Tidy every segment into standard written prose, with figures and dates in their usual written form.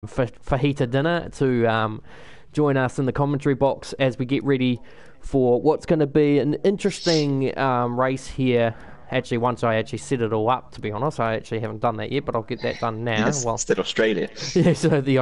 fajita dinner to join us in the commentary box as we get ready for what's going to be an interesting race here. Actually, once I actually set it all up, to be honest, I actually haven't done that yet, but I'll get that done now. Yes, instead Australia. Yeah, so the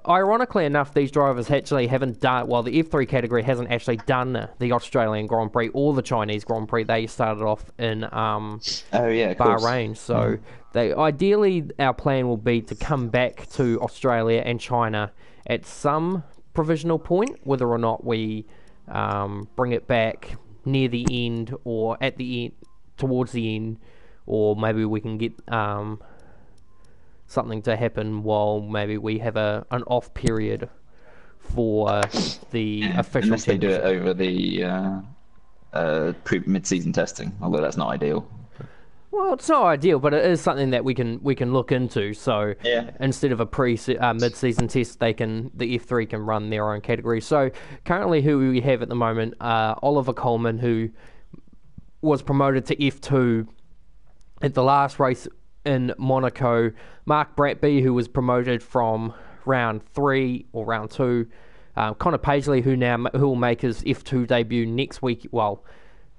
ironically enough, these drivers actually haven't done, well, the F3 category hasn't actually done the Australian Grand Prix or the Chinese Grand Prix. They started off in Oh yeah, of course. Bahrain, so ideally our plan will be to come back to Australia and China at some provisional point, whether or not we bring it back near the end or at the end, towards the end, or maybe we can get something to happen while maybe we have an off period for the official Unless they do it over the mid-season testing, although that's not ideal. Well, it's not ideal, but it is something that we can look into. So Yeah. instead of a mid-season test, the F3 can run their own category. So currently, who we have at the moment, Oliver Coleman, who was promoted to F2 at the last race in Monaco. Mark Bratby, who was promoted from round 3 or round 2. Connor Paisley, who will make his F2 debut next week. Well,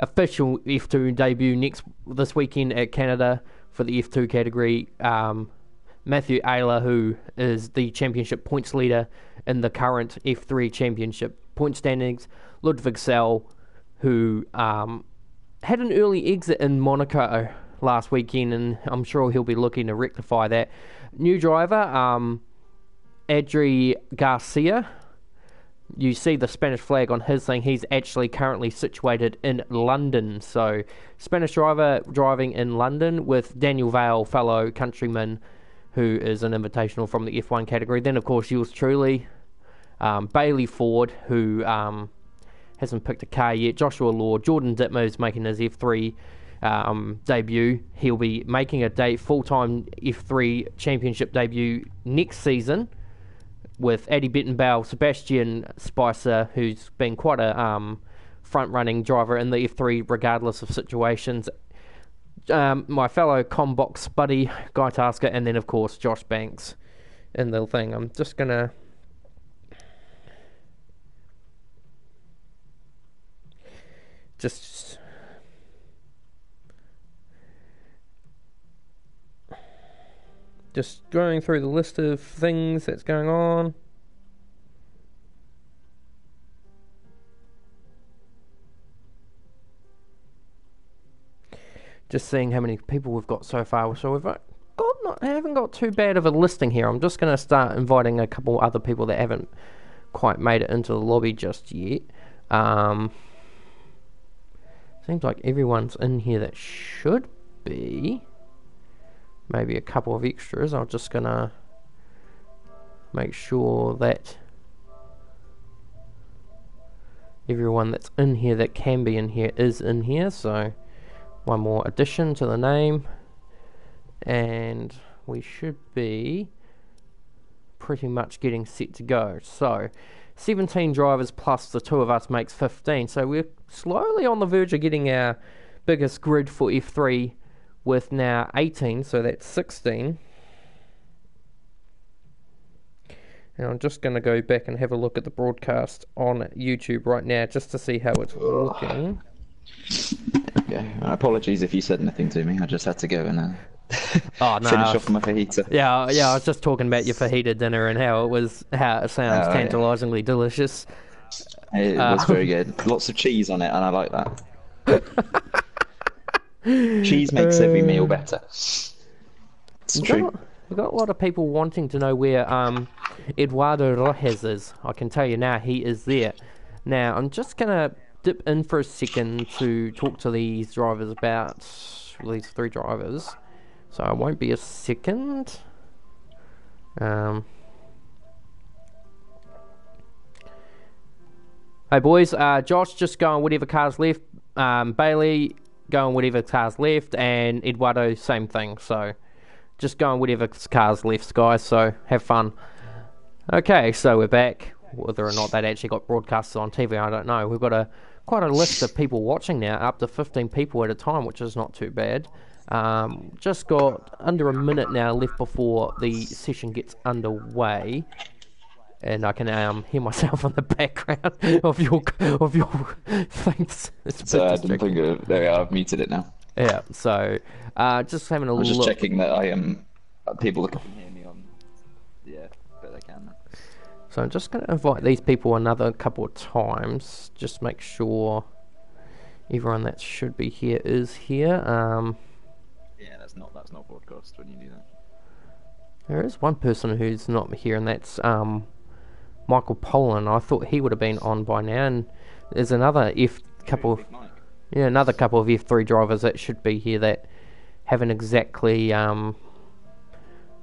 official F2 debut this weekend at Canada for the F2 category. Matthew Ayler, who is the championship points leader in the current F3 championship point standings. Ludwig Sell, who had an early exit in Monaco last weekend, and I'm sure he'll be looking to rectify that. New driver, Adri Garcia. You see the Spanish flag on his thing. He's actually currently situated in London. So, Spanish driver driving in London with Daniel Vale, fellow countryman, who is an invitational from the F1 category. Then, of course, yours truly, Bailey Ford, who hasn't picked a car yet. Joshua Law, Jordan Dittmer is making his F3 debut. He'll be making a full-time F3 championship debut next season, with Eddie Bettenbauer, Sebastian Spicer, who's been quite a front-running driver in the F3 regardless of situations. My fellow Combox buddy, Guy Tasker, and then, of course, Josh Banks in the thing. I'm just going to... Just going through the list of things that's going on. Just seeing how many people we've got so far. So I haven't got too bad of a listing here. I'm just going to start inviting a couple other people that haven't quite made it into the lobby just yet. Seems like everyone's in here that should be. Maybe a couple of extras. I'm just gonna make sure that everyone that's in here that can be in here is in here. So one more addition to the name, and we should be pretty much getting set to go. So 17 drivers plus the two of us makes 15. So we're slowly on the verge of getting our biggest grid for F3, with now 18, so that's 16. And I'm just going to go back and have a look at the broadcast on YouTube right now, just to see how it's looking. Okay. Apologies if you said anything to me. I just had to go and finish off my fajita. Yeah, I was just talking about your fajita dinner and how it sounds tantalizingly delicious. It was very good. Lots of cheese on it, and I like that. Cheese makes every meal better. It's true. We've got a lot of people wanting to know where Eduardo Rojas is. I can tell you now, he is there. Now, I'm just going to dip in for a second to talk to these drivers about these three drivers. So I won't be a second. Hey boys, Josh just going whatever car's left. Bailey going whatever car's left, and Eduardo same thing. So just going whatever car's left, guys. So have fun. Okay, so we're back. Whether or not that actually got broadcasted on TV, I don't know. We've got quite a list of people watching now, up to 15 people at a time, which is not too bad. Just got under a minute now left before the session gets underway, and I can hear myself in the background of your things. So I didn't think of it. There we are, I've muted it now. Yeah. So just having a look. I was just checking that I am. People can hear me on. Yeah, but they can. So I'm just going to invite these people another couple of times. Just make sure everyone that should be here is here. Yeah, that's not broadcast when you do that. There is one person who's not here, and that's Michael Pollan. I thought he would have been on by now. And there's another couple of F3 drivers that should be here that haven't exactly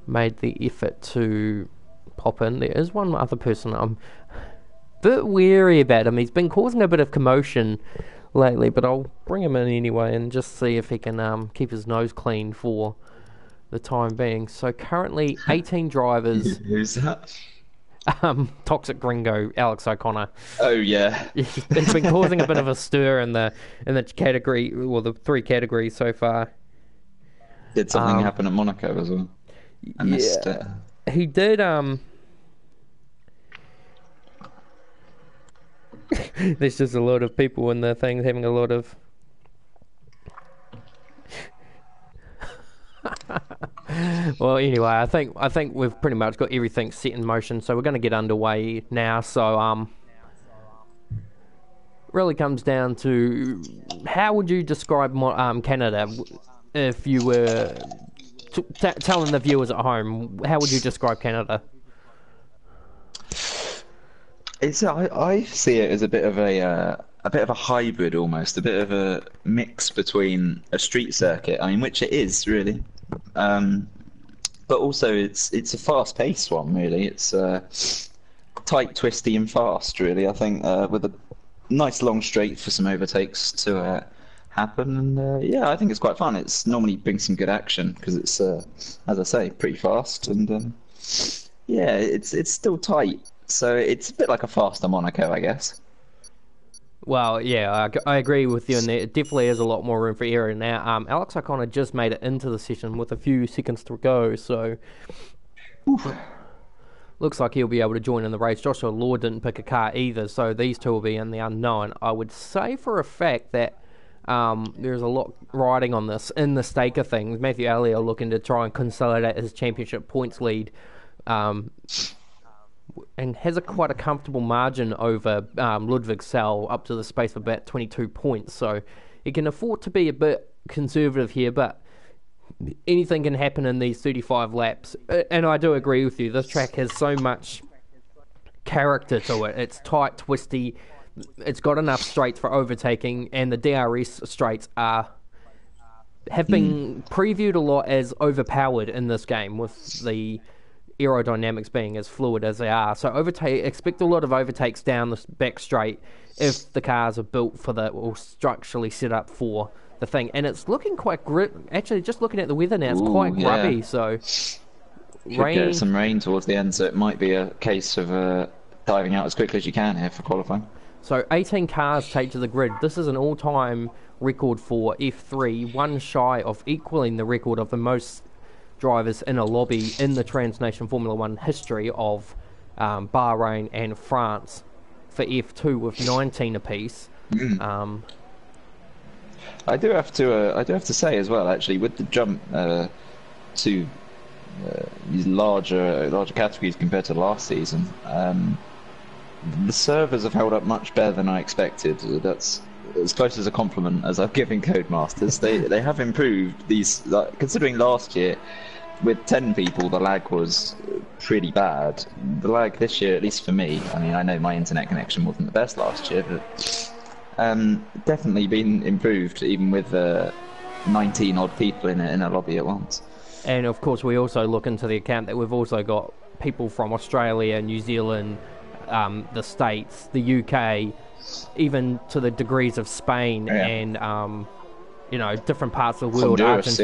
made the effort to pop in. There is one other person I'm a bit wary about him. He's been causing a bit of commotion lately, but I'll bring him in anyway and just see if he can keep his nose clean for the time being. So currently 18 drivers. Who's that? Toxic Gringo, Alex O'Connor. Oh yeah. He's been causing a bit of a stir in the category, or the 3 categories so far. Did something happen at Monaco as well? I missed it. He did. There's just a lot of people in the thing having a lot of. Well, anyway, I think we've pretty much got everything set in motion, so we're going to get underway now. So, really comes down to how would you describe Canada if you were telling the viewers at home? How would you describe Canada? I see it as a bit of a hybrid almost, a bit of a mix between a street circuit, I mean, which it is really, but also it's a fast-paced one really. It's tight, twisty, and fast really. I think with a nice long straight for some overtakes to happen, and yeah, I think it's quite fun. It's normally brings some good action because it's, as I say, pretty fast, and yeah, it's still tight. So it's a bit like a faster Monaco, I guess. Well, yeah, I agree with you, and there definitely is a lot more room for error now. Alex O'Connor just made it into the session with a few seconds to go, so looks like he'll be able to join in the race. Joshua Law didn't pick a car either, so these two will be in the unknown. I would say for a fact that there's a lot riding on this in the stake of things. Matthew Elliott looking to try and consolidate his championship points lead, and has quite a comfortable margin over Ludwig Sell, up to the space of about 22 points. So he can afford to be a bit conservative here, but anything can happen in these 35 laps. And I do agree with you, this track has so much character to it. It's tight, twisty, it's got enough straights for overtaking, and the DRS straights have been previewed a lot as overpowered in this game, with the aerodynamics being as fluid as they are. So expect a lot of overtakes down the back straight if the cars are built for or structurally set up for the thing. And it's looking quite actually, just looking at the weather now, it's quite grubby. So get some rain towards the end, so it might be a case of diving out as quickly as you can here for qualifying. So 18 cars take to the grid. This is an all-time record for F3, one shy of equaling the record of the most drivers in a lobby in the Transnation Formula One history of Bahrain and France for F2 with 19 apiece. I do have to say as well, actually, with the jump to these larger categories compared to last season, the servers have held up much better than I expected. That's as close as a compliment as I've given Codemasters. They have improved these, considering last year with 10 people the lag was pretty bad. The lag this year, at least for me, I mean, I know my internet connection wasn't the best last year, but definitely been improved, even with 19 odd people in a lobby at once. And of course we also look into the account that we've also got people from Australia, New Zealand, the States, the UK, even to the degrees of Spain, and different parts of the world. Honduras,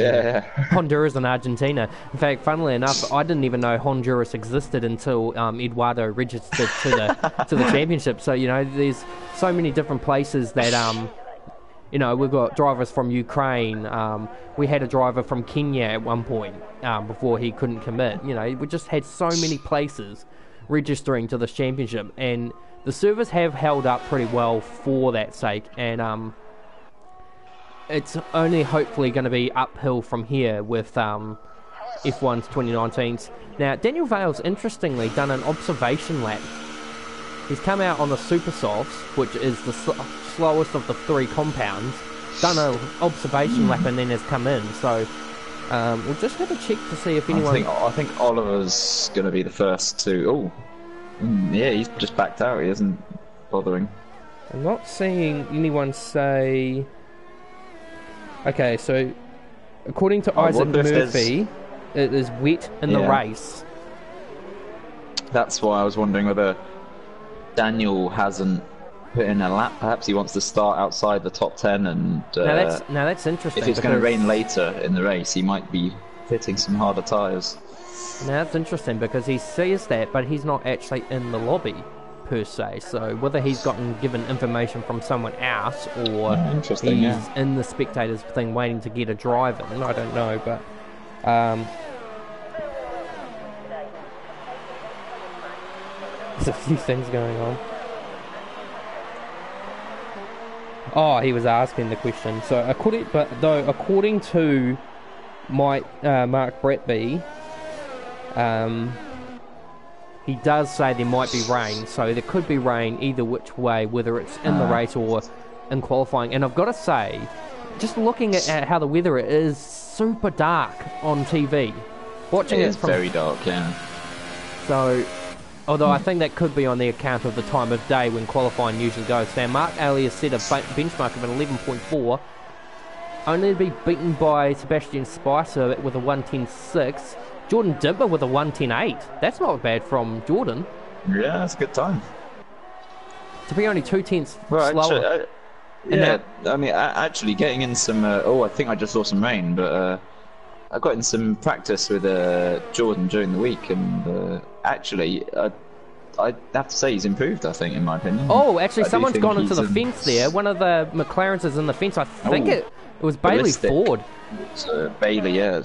Honduras and Argentina. In fact, funnily enough, I didn't even know Honduras existed until Eduardo registered to the championship. So there's so many different places that You know, we've got drivers from Ukraine. We had a driver from Kenya at one point before he couldn't commit. You know, we just had so many places registering to this championship, and the servers have held up pretty well for that sake, and it's only hopefully going to be uphill from here with F1's 2019s. Now, Daniel Vale's interestingly done an observation lap. He's come out on the Super Softs, which is the slowest of the 3 compounds, done an observation lap and then has come in. So we'll just have a check to see if anyone... I think Oliver's going to be the first to... Oh, yeah, he's just backed out. He isn't bothering. I'm not seeing anyone say... Okay, so according to Isaac Murphy, it is wet in the race. That's why I was wondering whether Daniel hasn't put in a lap. Perhaps he wants to start outside the top 10, and now that's interesting. If it's going to rain later in the race, he might be fitting some harder tyres. Now that's interesting because he says that, but he's not actually in the lobby per se. So whether he's given information from someone else or he's in the spectators thing waiting to get a drive in, I don't know. But there's a few things going on. Oh, he was asking the question. So according to Mark Bratby, he does say there might be rain. So there could be rain either which way, whether it's in the race or in qualifying. And I've got to say, just looking at how the weather is super dark on TV. Watching it from very dark, yeah. So, although I think that could be on the account of the time of day when qualifying usually goes. Now, Mark Elliott set a benchmark of an 11.4, only to be beaten by Sebastian Spicer with a 1:10.6. Jordan Dimper with a 1:10.8. That's not bad from Jordan. Yeah, that's a good time. To be only 2/10 Actually, slower. I mean, actually getting in some... I think I just saw some rain, but I got in some practice with Jordan during the week, and actually, I have to say he's improved, I think, in my opinion. Oh, actually, someone's gone into the fence there. One of the McLarens is in the fence. I think it was Bailey Ford. Bailey, yeah.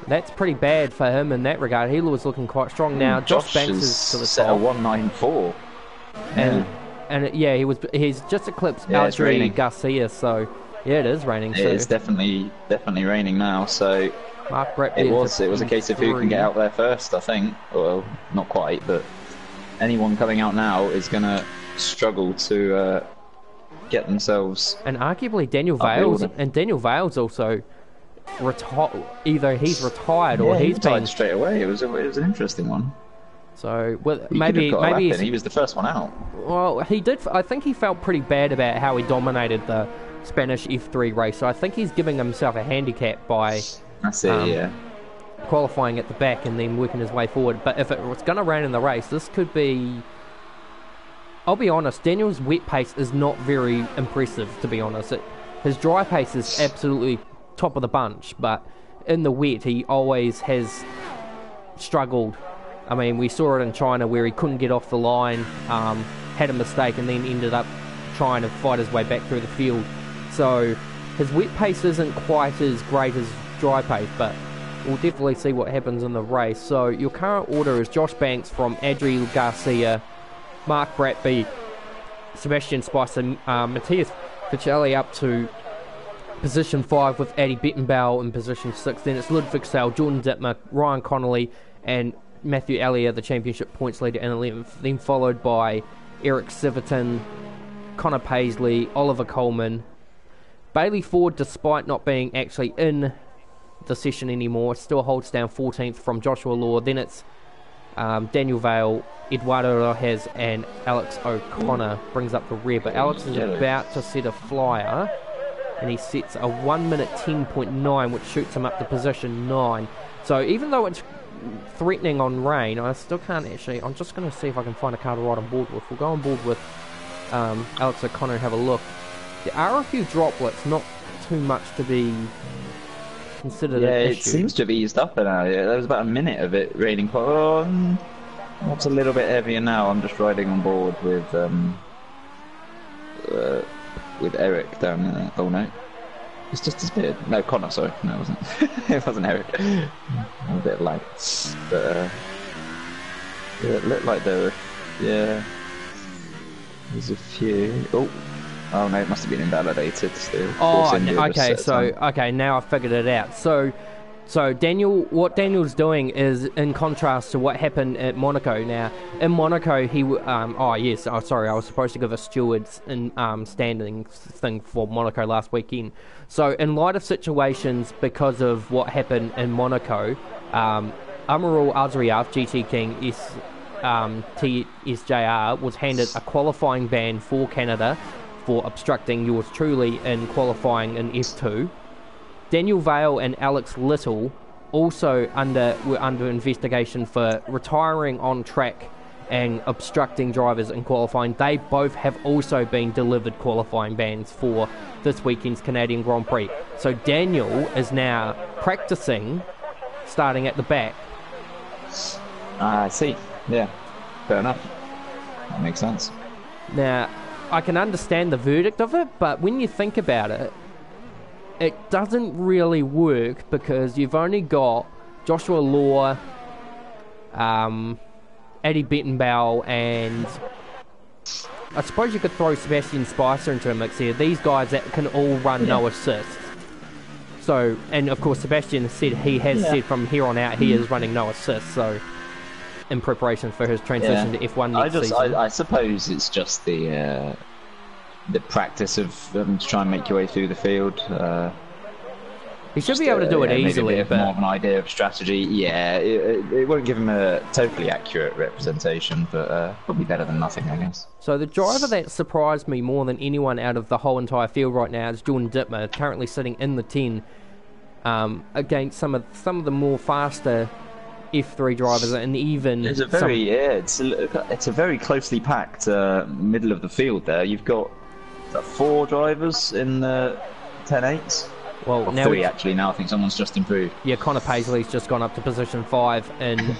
That's pretty bad for him in that regard. He was looking quite strong now. Josh Banks is to the set top. a 1:94. He's just eclipsed Adri Garcia, so yeah, it is raining. It's definitely raining now, so Mark Bratby it was a case of who can get out there first, I think. Well, not quite, but anyone coming out now is going to struggle to get themselves... And arguably Daniel Vale's also either he's retired or he's been straight away. It was an interesting one. So maybe he was the first one out. Well, he did. I think he felt pretty bad about how he dominated the Spanish F3 race. So I think he's giving himself a handicap by qualifying at the back and then working his way forward. But if it was going to rain in the race, this could be... I'll be honest, Daniel's wet pace is not very impressive, to be honest. His dry pace is absolutely top of the bunch, but in the wet he always has struggled. I mean, we saw it in China where he couldn't get off the line, had a mistake, and then ended up trying to fight his way back through the field. So his wet pace isn't quite as great as dry pace, but we'll definitely see what happens in the race. So your current order is Josh Banks from Adri Garcia, Mark Bratby, Sebastian Spicer, Matthias Ficelli up to position 5 with Addy Bettenbauer in position 6. Then it's Ludwig Sale, Jordan Dittmer, Ryan Connolly, and Matthew Elliott, the championship points leader, in 11th. Then followed by Eric Siverton, Connor Paisley, Oliver Coleman. Bailey Ford, despite not being actually in the session anymore, still holds down 14th from Joshua Law. Then it's Daniel Vale, Eduardo Rojas, and Alex O'Connor brings up the rear. But Alex is about to set a flyer, and he sets a 1 minute 10.9, which shoots him up to position 9. So even though it's threatening on rain, I still can't actually... I'm just going to see if I can find a car to ride on board with. We'll go on board with Alex O'Connor and have a look. There are a few droplets, not too much to be considered an issue. It seems to have eased up now. There was about a minute of it raining quite... What's a little bit heavier now? I'm just riding on board with with Eric down there. Oh no, it's just disappeared. No, Connor. Sorry, no, it wasn't. It wasn't Eric. A bit of lag, but yeah, it looked like there were. Yeah, there's a few. Oh no, it must have been invalidated. Still. Oh, okay. So now I figured it out. So what Daniel's doing is in contrast to what happened at Monaco. Now, in Monaco, sorry, I was supposed to give a stewards in standings thing for Monaco last weekend. So, in light of situations because of what happened in Monaco, Amarul Azriaf, GT King TSJR, was handed a qualifying ban for Canada for obstructing yours truly in qualifying in F2. Daniel Vale and Alex Little also were under investigation for retiring on track and obstructing drivers in qualifying. They both have also been delivered qualifying bans for this weekend's Canadian Grand Prix. So Daniel is now practicing starting at the back. I see. Yeah, fair enough. That makes sense. Now, I can understand the verdict of it, but when you think about it, it doesn't really work because you've only got Joshua Law, Eddie Bettenbauer, and I suppose you could throw Sebastian Spicer into a mix here. These guys that can all run no assists. So, and of course Sebastian said he has said from here on out he is running no assists. So, in preparation for his transition to F1 next season. I suppose it's just the practice of to try and make your way through the field. He should be able to do it easily, but more of an idea of strategy. Yeah, it won't give him a totally accurate representation, but probably better than nothing, I guess. So the driver that surprised me more than anyone out of the whole entire field right now is Jordan Dittmer, currently sitting in the 10 against some of the more faster F3 drivers, and even it's a very closely packed middle of the field there. You've got 4 drivers in the 10.8s. Well, now 3 actually. Now I think someone's just improved. Yeah, Connor Paisley's just gone up to position 5 in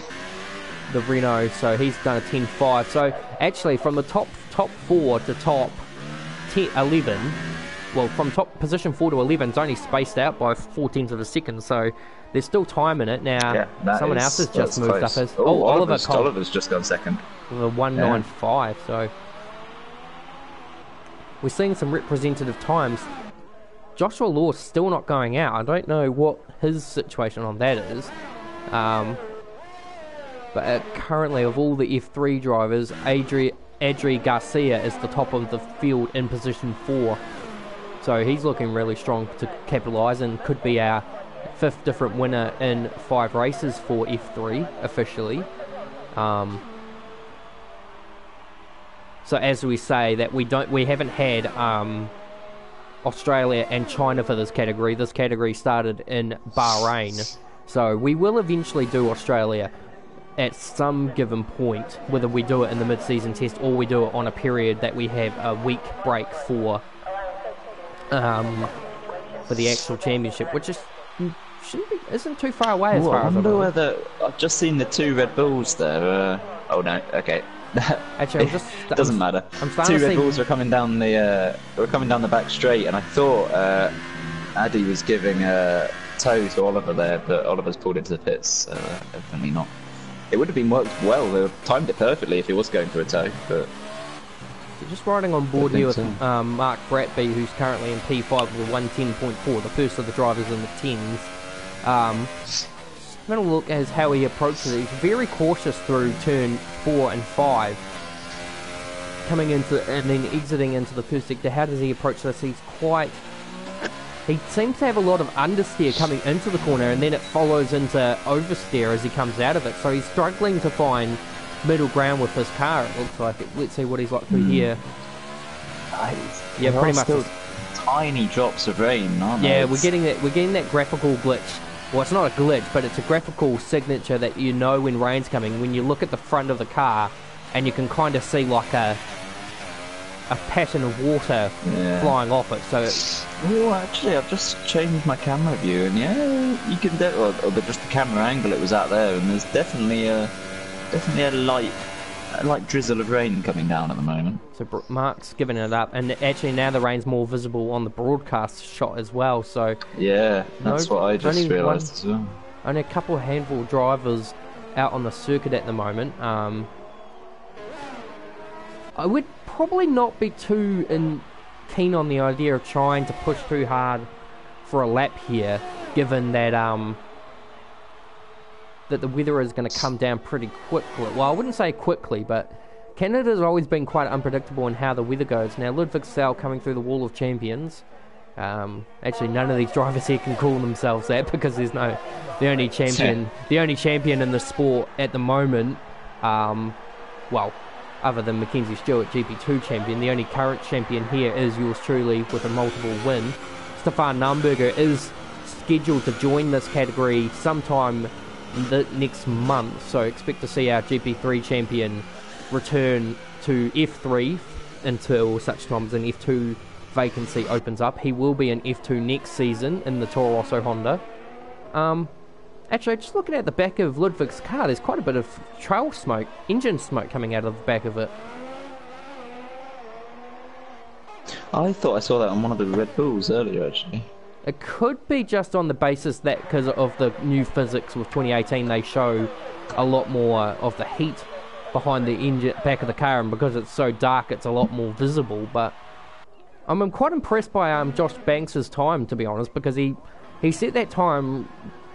the Renault, so he's done a 10.5. So actually, from the top 4 to top 11, well, from position 4 to 11, it's only spaced out by 0.4 of a second. So there's still time in it. Now, someone else has just moved up. Oliver's just gone second. With a 1.95. So we're seeing some representative times. Joshua Law's still not going out. I don't know what his situation on that is. But currently, of all the F3 drivers, Adri Garcia is the top of the field in position 4. So he's looking really strong to capitalise and could be our 5th different winner in 5 races for F3 officially. So as we say that we haven't had Australia and China for this category. This category started in Bahrain. So we will eventually do Australia at some given point, whether we do it in the mid-season test or we do it on a period that we have a week break for the actual championship, which isn't too far away as far as I wonder whether I've just seen the 2 Red Bulls there. Oh no, okay. Actually, doesn't matter. 2 Red Bulls were coming down the back straight, and I thought Addy was giving a tow to Oliver there, but Oliver's pulled into the pits. Definitely not. It would have been worked well. They timed it perfectly if he was going for a tow, but. So just riding on board here with Mark Bratby, who's currently in P5 with a 110.4, the first of the drivers in the 10s. Having a look at how he approaches it. He's very cautious through turn 4 and 5. Coming into and then exiting into the first sector. How does he approach this? He seems to have a lot of understeer coming into the corner, and then it follows into oversteer as he comes out of it. So he's struggling to find middle ground with his car, it looks like. Let's see what he's like through here. Yeah, pretty much. Still tiny drops of rain, aren't they? Yeah, we're getting that graphical glitch. Well, it's not a glitch, but it's a graphical signature that you know when rain's coming. When you look at the front of the car, and you can kind of see like a pattern of water flying off it. So, actually, I've just changed my camera view, and you can just the camera angle it was at there, and there's definitely a light like drizzle of rain coming down at the moment. So Mark's giving it up, and actually now the rain's more visible on the broadcast shot as well. So yeah, that's what I just realised as well. Only a handful of drivers out on the circuit at the moment. I would probably not be too keen on the idea of trying to push too hard for a lap here, given that that the weather is going to come down pretty quickly. Well, I wouldn't say quickly, but Canada's always been quite unpredictable in how the weather goes. Now, Ludwigstall coming through the Wall of Champions. Actually, none of these drivers here can call themselves that because there's the only champion in the sport at the moment. Well, other than Mackenzie Stewart, GP2 champion, the only current champion here is yours truly with a multiple win. Stefan Namberger is scheduled to join this category sometime the next month, so expect to see our GP3 champion return to F3 until such time as an F2 vacancy opens up. He will be in F2 next season in the Toro Rosso Honda. Actually, just looking at the back of Ludwig's car, there's quite a bit of trail smoke, engine smoke coming out of the back of it. I thought I saw that on one of the Red Bulls earlier, actually. It could be just on the basis that because of the new physics with 2018, they show a lot more of the heat behind the engine, back of the car, and because it's so dark, it's a lot more visible. But I'm quite impressed by Josh Banks' time, to be honest, because he set that time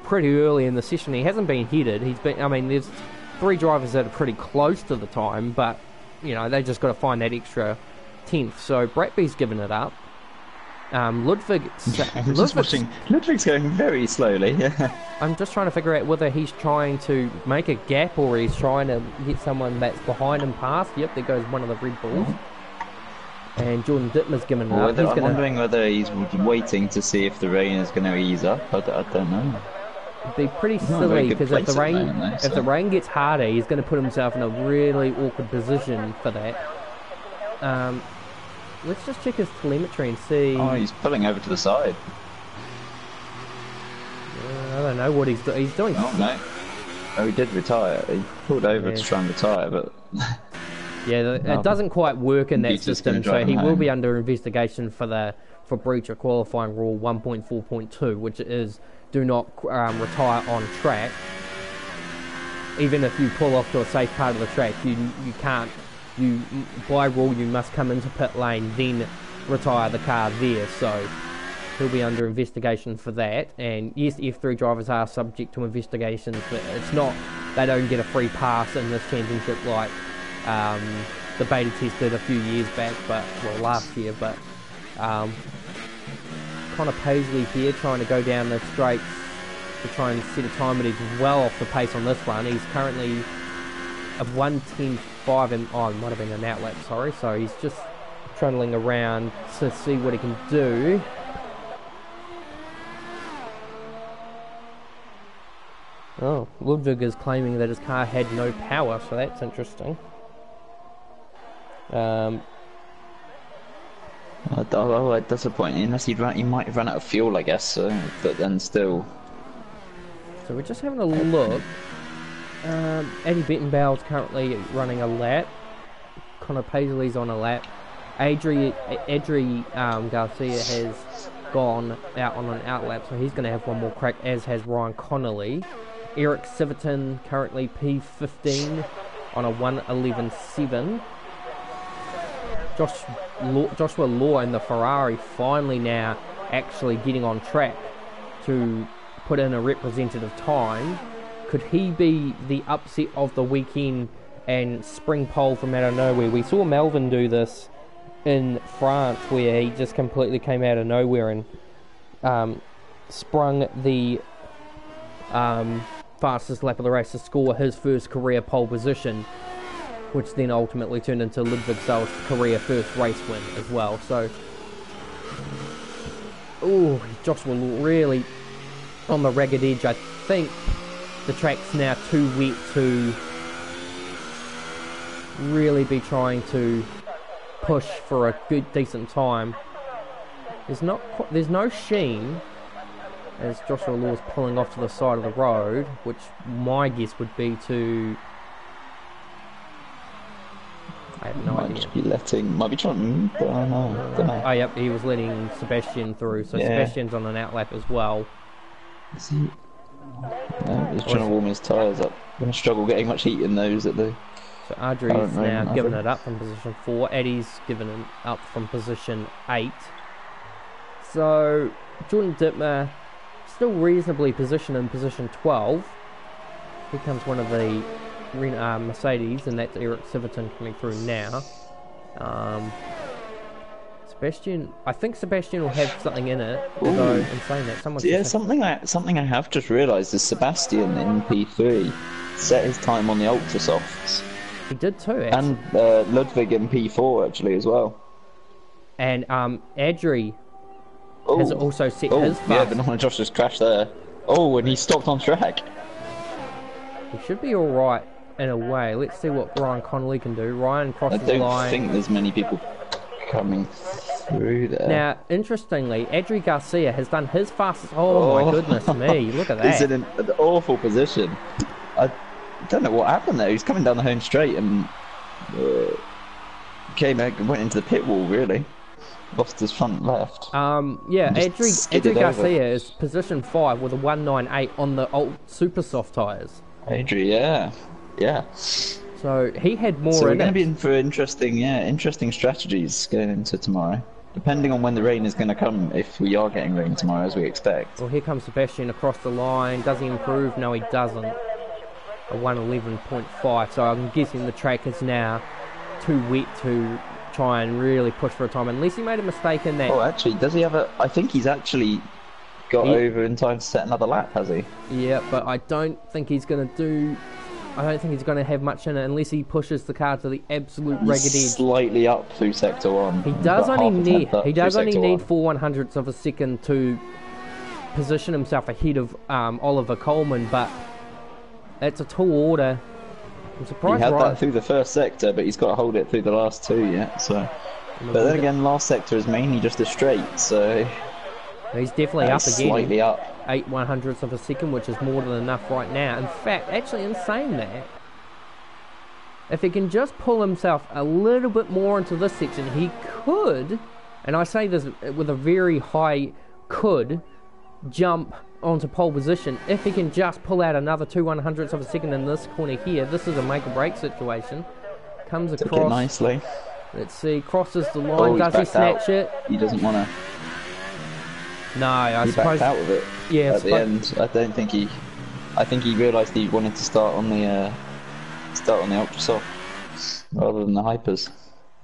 pretty early in the session. He hasn't been heated. There's 3 drivers that are pretty close to the time, but they just got to find that extra 10th. So Bratby's given it up. Ludwig's going very slowly. I'm just trying to figure out whether he's trying to make a gap or he's trying to get someone that's behind him past. Yep, there goes one of the Red Bulls. And Jordan Dittmer's given it up. I'm wondering whether he's waiting to see if the rain is going to ease up. I don't know. It'd be pretty silly because if the rain gets harder, he's going to put himself in a really awkward position for that. Let's just check his telemetry and see. Oh, he's pulling over to the side. I don't know what he's doing. Oh no! Oh, he did retire. He pulled over to try and retire, but yeah, it doesn't quite work in that system. So he will be under investigation for breach of qualifying rule 1.4.2, which is do not retire on track. Even if you pull off to a safe part of the track, you can't. By rule, you must come into pit lane, then retire the car there. So he'll be under investigation for that. And yes, F3 drivers are subject to investigations, but it's not. They don't get a free pass in this championship like the beta test did a few years back, last year. But Connor Paisley here trying to go down the straights to try and set a time, but he's well off the pace on this one. He's currently of 1:10.5 and it might have been an outlap, sorry. So he's just trundling around to see what he can do. Oh, Ludwig is claiming that his car had no power, so that's interesting. That's a point. Unless he might run out of fuel, I guess. But then still. So we're just having a look. Eddie Bettenbauer's currently running a lap. Connor Paisley's on a lap. Adri Garcia has gone out on an outlap, so he's going to have one more crack, as has Ryan Connolly. Eric Siverton currently P15 on a 1:11.7. Joshua Law in the Ferrari finally now actually getting on track to put in a representative time. Could he be the upset of the weekend and spring pole from out of nowhere? We saw Melvin do this in France, where he just completely came out of nowhere and sprung the fastest lap of the race to score his first career pole position, which then ultimately turned into Ludwigstall's career first race win as well. So, Joshua really on the ragged edge. I think the track's now too wet to really be trying to push for a good, decent time. There's no sheen as Joshua Law's pulling off to the side of the road, which my guess would be to I have no Might idea. just be might be trying. I don't know. Oh, yep, he was letting Sebastian through, so Yeah. Sebastian's on an outlap as well. Is he? No, he's trying to warm his tyres up. Going to struggle getting much heat in those at the. So Adri's Current now moment, giving I it up from position 4. Eddie's giving it up from position 8. So Jordan Dittmer still reasonably positioned in position 12. Here comes one of the Mercedes, and that's Eric Siverton coming through now. Sebastian, I think Sebastian will have something in it. Although in saying that, someone's Yeah, something I have just realised is Sebastian in P3 set his time on the ultra softs, he did too, actually. and Ludwig in P4 actually as well. And Adri Oh, has also set his yeah, fast. but not Josh just crashed there. Oh, and he stopped on track. He should be alright in a way. Let's see what Ryan Connolly can do. Ryan I crosses the don't line. think there's many people coming through there. Now, interestingly, Adri Garcia has done his fastest. Oh, my goodness me! Look at He's that. in an awful position. I don't know what happened there. He's coming down the home straight and went into the pit wall. Really, lost his front left. Yeah, Just Adri skidded Garcia is position 5 with a 198 on the old super soft tyres. Adri, yeah. So he had more So we're in going it. to be in for interesting strategies going into tomorrow, depending on when the rain is going to come. If we are getting rain tomorrow, as we expect. Well, here comes Sebastian across the line. Does he improve? No, he doesn't. A 111.5. So I'm guessing the track is now too wet to try and really push for a time, unless he made a mistake in that. Oh, actually, does he have a? I think he's actually got He- over in time to set another lap, has he? Yeah, but I don't think he's going to do. I don't think he's going to have much in it unless he pushes the car to the absolute ragged edge. Slightly up through sector 1. He does About only half a need. tenth up He does through only sector need 1. 4/100ths of a second to position himself ahead of Oliver Coleman, but that's a tall order. I'm He surprised. had Ryan, that through the first sector, but he's got to hold it through the last 2 yet. So, but then again, last sector is mainly just a straight, so he's definitely up it's again. slightly up. 8/100ths of a second, which is more than enough right now. In fact, actually, in saying that, if he can just pull himself a little bit more into this section, he could, and I say this with a very high could, jump onto pole position. If he can just pull out another 2/100ths of a second in this corner here, this is a make or break situation. Comes Took it across. nicely. Let's see, crosses the Oh, line. he's Does he backed snatch out. it? He doesn't want to. No, I He suppose. backed out of it. Yeah, At the end, I don't think he. I think he realised he wanted to start on the ultra soft rather than the hypers.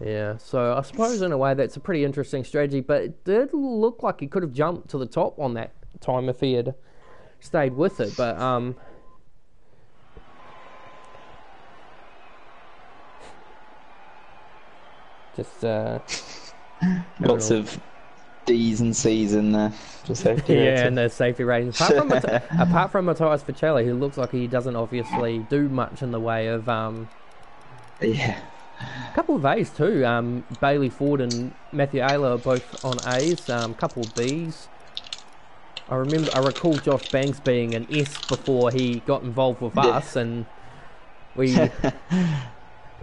Yeah, so I suppose in a way that's a pretty interesting strategy, but it did look like he could have jumped to the top on that time if he had stayed with it, but just Lots of D's and C's in there for safety. yeah, rating. and the safety ratings. Apart from Matthias Ficelli, who looks like he doesn't obviously do much in the way of Yeah. a couple of A's too. Bailey Ford and Matthew Ayler are both on A's. A couple of B's. I recall Josh Banks being an S before he got involved with us, and we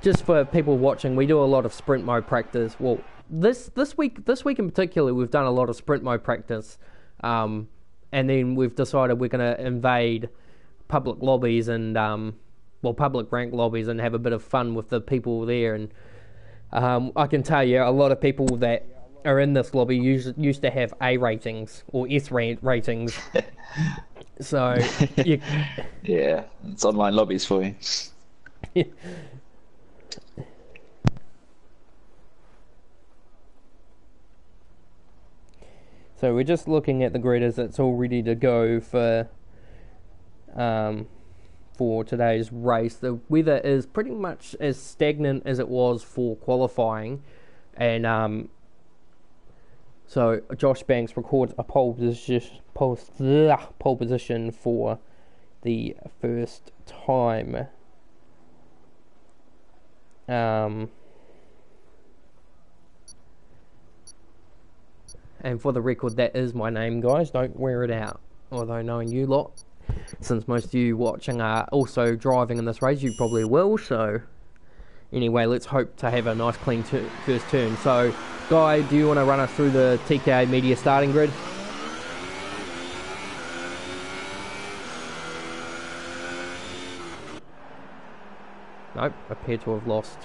just for people watching, we do a lot of sprint mode practice. Well, this week in particular, we've done a lot of sprint mode practice, and then we've decided we're going to invade public lobbies and public rank lobbies and have a bit of fun with the people there. And I can tell you, a lot of people that are in this lobby used to have A ratings or S ratings. So, Yeah, it's online lobbies for you. So we're just looking at the grid as it's all ready to go for today's race. The weather is pretty much as stagnant as it was for qualifying, and so Josh Banks records a pole position for the first time. And for the record, that is my name, guys. Don't wear it out. Although knowing you lot, since most of you watching are also driving in this race, you probably will. So anyway, let's hope to have a nice clean first turn. So, Guy, do you want to run us through the TKA Media starting grid? Nope, appear to have lost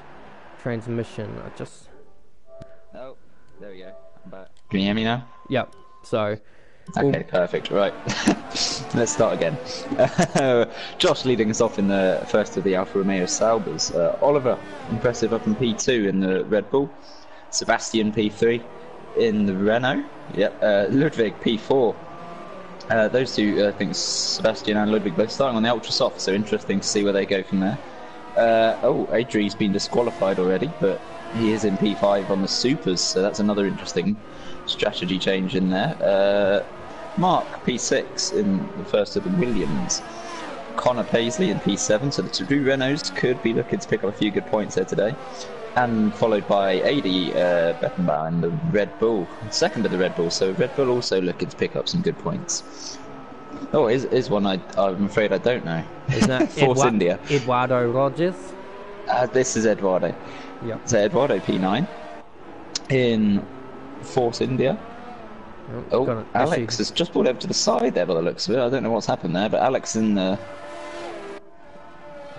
transmission. Oh, there we go. I'm back. Can you hear me now? Yep, so... Okay, perfect. Right. Let's start again. Josh leading us off in the first of the Alfa Romeo Saubers. Oliver, impressive up in P2 in the Red Bull. Sebastian, P3 in the Renault. Yep. Ludwig, P4. Those two, I think Sebastian and Ludwig, both starting on the Ultra Soft, so interesting to see where they go from there. Adri's been disqualified already, but he is in P5 on the Supers, so that's another interesting strategy change in there. Mark, P6 in the first of the Williams. Connor Paisley in P7, so the two Renaults could be looking to pick up a few good points there today. And followed by Adi Bettenbauer in the Red Bull, second of the Red Bull, so Red Bull also looking to pick up some good points. Oh, is one I'm afraid I don't know. Isn't that Force India. Eduardo Rogers? This is Eduardo. Yep. So Eduardo P9 in Force India. Oh, Alex has just pulled over to the side there by the looks of it. I don't know what's happened there, but Alex in the...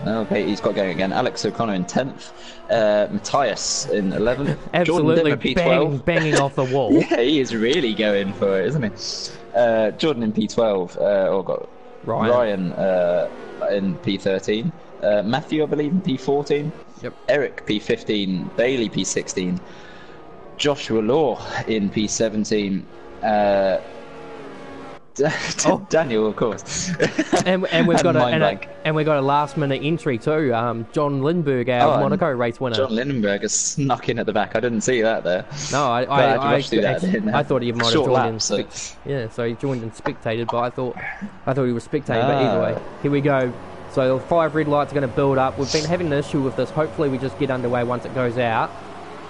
Okay, he's got going again. Alex O'Connor in 10th. Matthias in 11th. Absolutely Jordan banging off the wall. Yeah, he is really going for it, isn't he? Jordan in P12. Got Ryan in P13. Matthew, I believe, in P14. Yep. Eric, P15. Bailey, P16. Joshua Law in P17. Daniel, of course. and we've got a last minute entry too. John Lindberg, our Monaco race winner. John Lindberg has snuck in at the back. I didn't see that there. No, I thought he might have joined in. So he joined and spectated, but I thought he was spectating. But either way, here we go. So the 5 red lights are going to build up. We've been having an issue with this. Hopefully we just get underway once it goes out.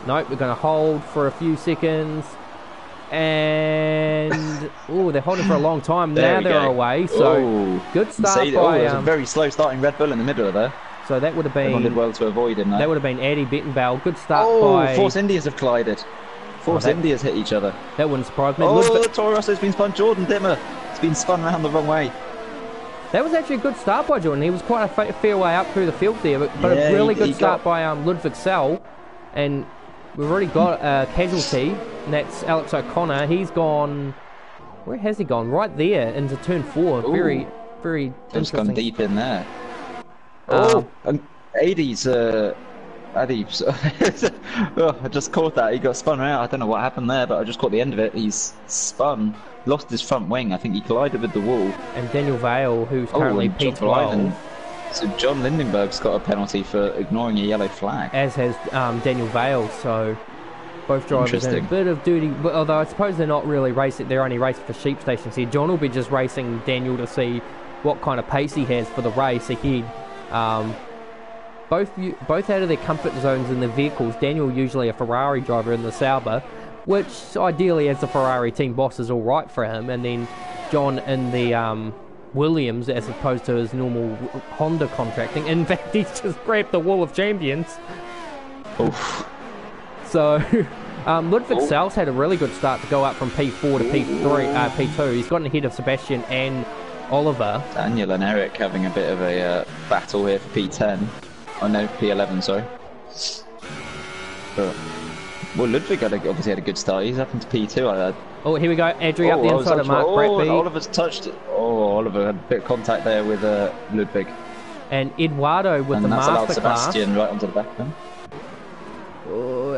Nope, we're going to hold for a few seconds. And they're holding for a long time. Now they're away. So good start by. It was a very slow starting Red Bull in the middle of there. So that would have been. Everyone did well to avoid in that. That would have been Adi Bettenbauer. Good start by. Force Indias have collided. Force Indias hit each other. That wouldn't surprise me. Toro Rosso's been spun. Jordan Dimmer. It's been spun around the wrong way. That was actually a good start by Jordan. He was quite a fair way up through the field there, but a really good start by Ludwig Sell. And we've already got a casualty, and that's Alex O'Connor. He's gone... Where has he gone? Right there, into turn 4. Ooh. Very, very just interesting. Gone deep in there. And Adi's... I just caught that. He got spun around. I don't know what happened there, but I just caught the end of it. He's spun, lost his front wing. I think he collided with the wall. And Daniel Vale, who's currently P12. So John Lindenberg's got a penalty for ignoring a yellow flag. As has Daniel Vale. So both drivers in a bit of duty. But although I suppose they're not really racing, they're only racing for sheep stations here. John will be just racing Daniel to see what kind of pace he has for the race ahead. Both out of their comfort zones in their vehicles. Daniel usually a Ferrari driver in the Sauber, which ideally as the Ferrari team boss is all right for him, and then John in the Williams as opposed to his normal Honda contracting. In fact, he's just grabbed the wall of champions. Oof. So Ludwig Sells had a really good start to go up from P4 to P2. He's gotten ahead of Sebastian and Oliver. Daniel and Eric having a bit of a battle here for P10. Oh no, P11, sorry. But, Ludwig obviously had a good start. He's up into P2. Here we go. Adri up the inside of Mark Bradby. Oliver's touched it. Oliver had a bit of contact there with Ludwig. And Eduardo with the masterclass. And that's allowed Sebastian right onto the back then.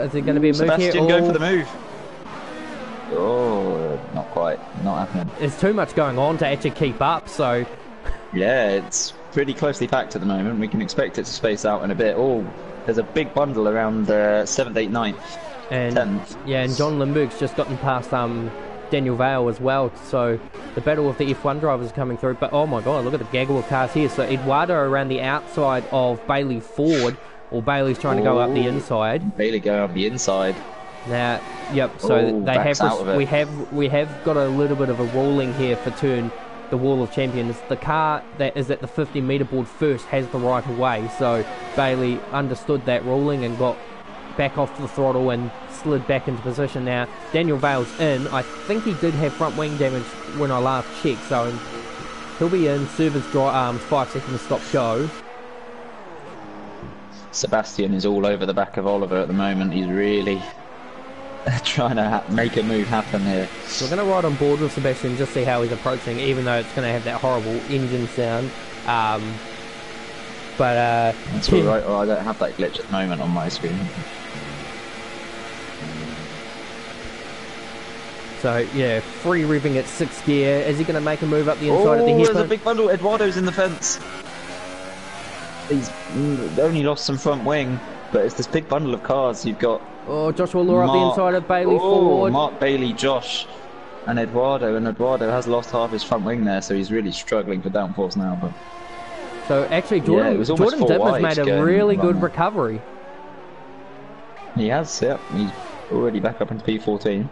Is there going to be a move Sebastian here? Going for the move. Not quite. Not happening. There's too much going on to actually keep up, so... Yeah, it's pretty closely packed at the moment. We can expect it to space out in a bit. There's a big bundle around 7th, 8th, 9th, and 10th. Yeah, and John Lindberg's just gotten past Daniel Vale as well. So the battle of the F1 drivers is coming through. But oh my god, look at the gaggle of cars here. So Eduardo around the outside of Bailey Ford, or Bailey's trying to go up the inside. Bailey going up the inside. Now, yep. So we have got a little bit of a ruling here for turn the Wall of Champions, the car that is at the 50-metre board first has the right of way. So Bailey understood that ruling and got back off the throttle and slid back into position. Now Daniel Vale's in. I think he did have front wing damage when I last checked, so he'll be in. Server's 5 seconds stop go. Sebastian is all over the back of Oliver at the moment. He's really trying to make a move happen here. We're going to ride on board with Sebastian, just see how he's approaching, even though it's going to have that horrible engine sound. That's all right. Oh, I don't have that glitch at the moment on my screen. So yeah, free revving at 6th gear. Is he going to make a move up the inside of the hairpin? hairpin? There's a big bundle. Eduardo's in the fence. He's only lost some front wing, but it's this big bundle of cars. You've got Joshua Law up the inside of Bailey forward. Mark, Bailey, Josh, and Eduardo. And Eduardo has lost half his front wing there, so he's really struggling for downforce now. But so actually, Jordan Dimmer's made a really good recovery. He has, yeah. He's already back up into P14.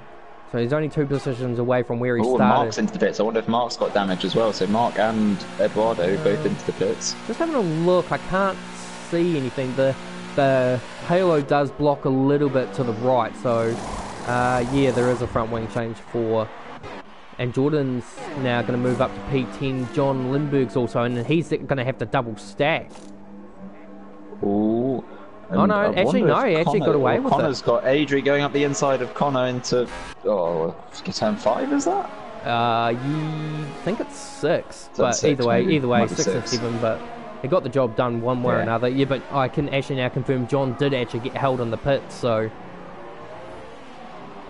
So he's only 2 positions away from where he started. Mark's into the pits. I wonder if Mark's got damage as well. So Mark and Eduardo both into the pits. Just having a look, I can't see anything. The halo does block a little bit to the right. So yeah, there is a front wing change for. And Jordan's now going to move up to P10. John Lindberg's also, and he's going to have to double stack. Ooh. Oh no, actually no, he actually got away with it. Connor's got Adri going up the inside of Connor into, turn 5, is that? You think it's 6, but either way, 6 or 7, but he got the job done one way or another. Yeah, but I can actually now confirm John did actually get held on the pit, so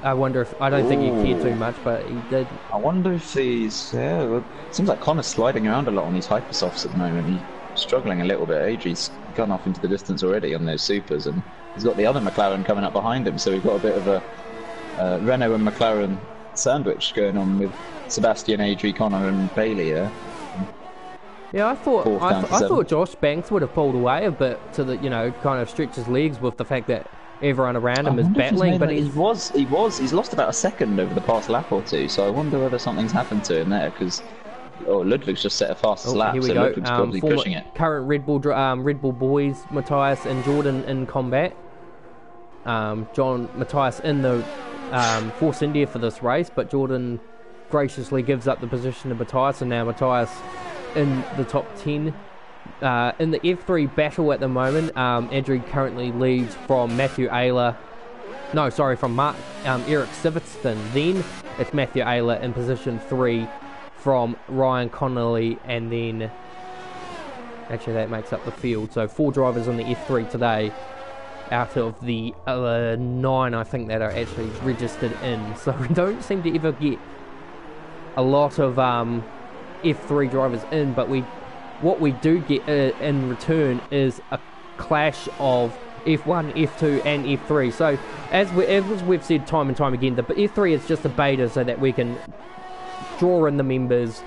I wonder if, I don't think he cared too much, but he did. I wonder if he's, it seems like Connor's sliding around a lot on these hypersofts at the moment. He's struggling a little bit. Adri's gone off into the distance already on those supers, and he's got the other McLaren coming up behind him, so we've got a bit of a Renault and McLaren sandwich going on with Sebastian, Adri, Connor and Bailey here. Yeah, I thought Josh Banks would have pulled away a bit to the, kind of stretch his legs with the fact that everyone around him is battling, but he's lost about a second over the past lap or two, so I wonder whether something's happened to him there, because Ludwig's just set a fast lap, here we so go. Ludwig's probably pushing it. Current Red Bull boys, Matthias and Jordan in combat. Matthias in the Force India for this race, but Jordan graciously gives up the position to Matthias, and now Matthias in the top 10. In the F3 battle at the moment, Adri currently leads from Matthew Ayler. No, sorry, from Eric Sivertson. Then it's Matthew Ayler in position 3. From Ryan Connolly, and then actually that makes up the field. So 4 drivers on the F3 today out of the 9 I think that are actually registered in. So we don't seem to ever get a lot of F3 drivers in, but what we do get in return is a clash of F1, F2 and F3. So as we've said time and time again, the F3 is just a beta so that we can draw in the members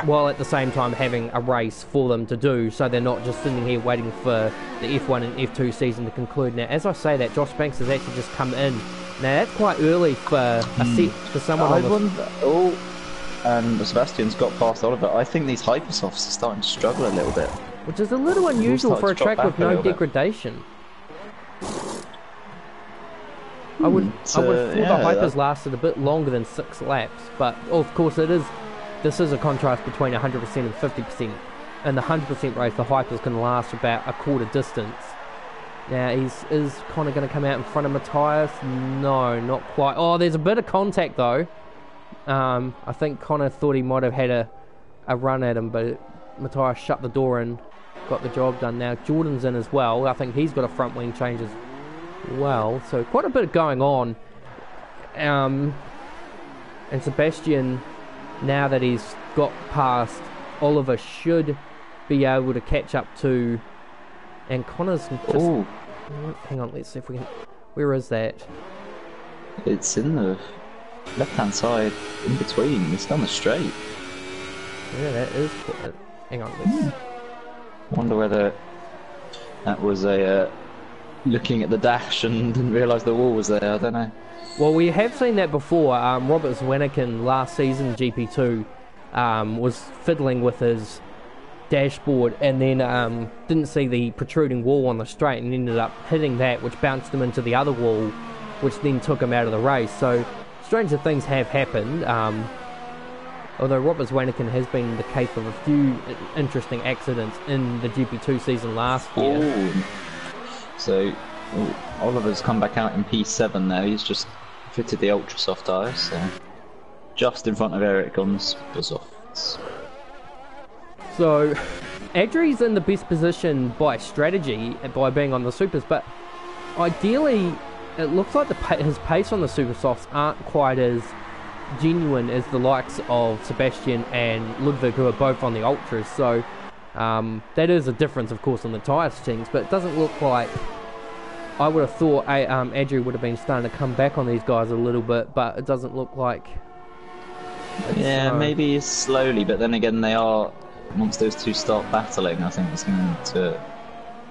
while at the same time having a race for them to do, so they're not just sitting here waiting for the F1 and F2 season to conclude. Now, as I say that, Josh Banks has actually just come in. Now, that's quite early for a set for someone and Sebastian's got past Oliver. I think these hypersofts are starting to struggle a little bit. Which is a little unusual for a track with no degradation. I would have thought the hypers lasted a bit longer than 6 laps, but of course this is a contrast between 100% and 50%. In the 100% race, the hypers can last about a quarter distance. Now, is Connor going to come out in front of Matthias? No, not quite. Oh, there's a bit of contact though. I think Connor thought he might have had a run at him, but Matthias shut the door and got the job done. Now, Jordan's in as well. I think he's got a front wing change as well, so quite a bit going on. And Sebastian, now that he's got past Oliver, should be able to catch up to, and Connor's just hang on, let's see if we can, where is that? It's in the left hand side, in between, it's down the straight. Yeah, that is quite, hang on, let's wonder whether that was a looking at the dash and didn't realise the wall was there, I don't know. Well, we have seen that before. Robert Zwanikin last season, GP2, was fiddling with his dashboard and then didn't see the protruding wall on the straight and ended up hitting that, which bounced him into the other wall, which then took him out of the race. So stranger things have happened, although Robert Zwaneken has been the case of a few interesting accidents in the GP2 season last year. Ooh. So Oliver's come back out in P7 now. He's just fitted the ultra soft tyres, so just in front of Eric on the super softs. So Adri's in the best position by strategy, by being on the supers, but ideally it looks like his pace on the super softs aren't quite as genuine as the likes of Sebastian and Ludwig, who are both on the ultras. So that is a difference, of course, in the tyre settings, but it doesn't look like... I would have thought Adri would have been starting to come back on these guys a little bit, but it doesn't look like... Yeah, maybe slowly, but then again they are... Once those two start battling, I think it's going to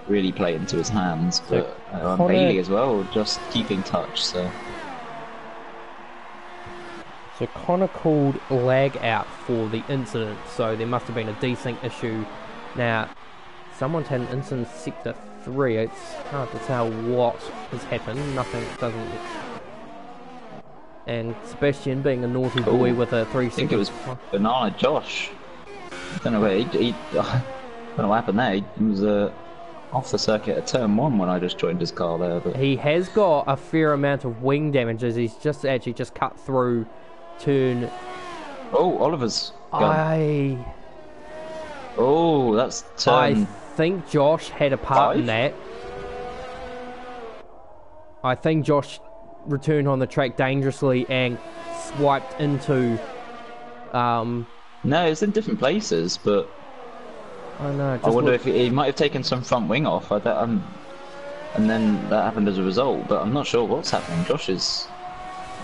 really play into his hands. But Bailey as well, just keeping touch, so... So Connor called lag out for the incident, so there must have been a desync issue. Now, someone's had an incident in Sector 3, it's hard to tell what has happened, nothing doesn't... And Sebastian, being a naughty boy with a 3 I think it was Banana Josh. I don't know where he I don't know what happened there. He was off the circuit at turn 1 when I just joined his car there. But he has got a fair amount of wing damage as he's just cut through turn. Oh, Oliver's gone. Oh, that's turn... I think Josh had a part 5? in that. I think Josh returned on the track dangerously and swiped into... No, it's in different places, but... I know. I wonder if he might have taken some front wing off, and then that happened as a result, but I'm not sure what's happening. Josh is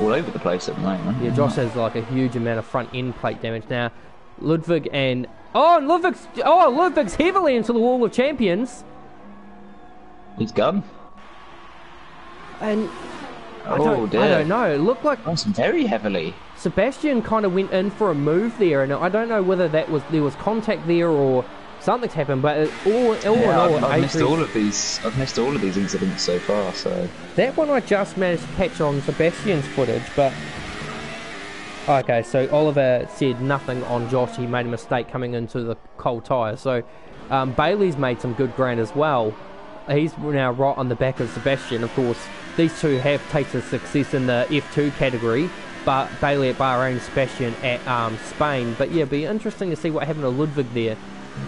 all over the place at the moment. Yeah, Josh has like a huge amount of front end plate damage now. Ludwig and... Ludwig's heavily into the Wall of Champions. He's gone. And... I dear. don't know. It looked like... Oh, very heavily. Sebastian kind of went in for a move there, and I don't know whether there was contact there or something's happened, but I've missed all of these. I've missed all of these incidents so far. So that one I just managed to catch on Sebastian's footage, but okay. So Oliver said nothing on Josh. He made a mistake coming into the cold tyre. So Bailey's made some good ground as well. He's now right on the back of Sebastian. Of course, these two have tasted success in the F2 category. But Bailey at Bahrain, Sebastian at Spain. But yeah, it'd be interesting to see what happened to Ludwig there.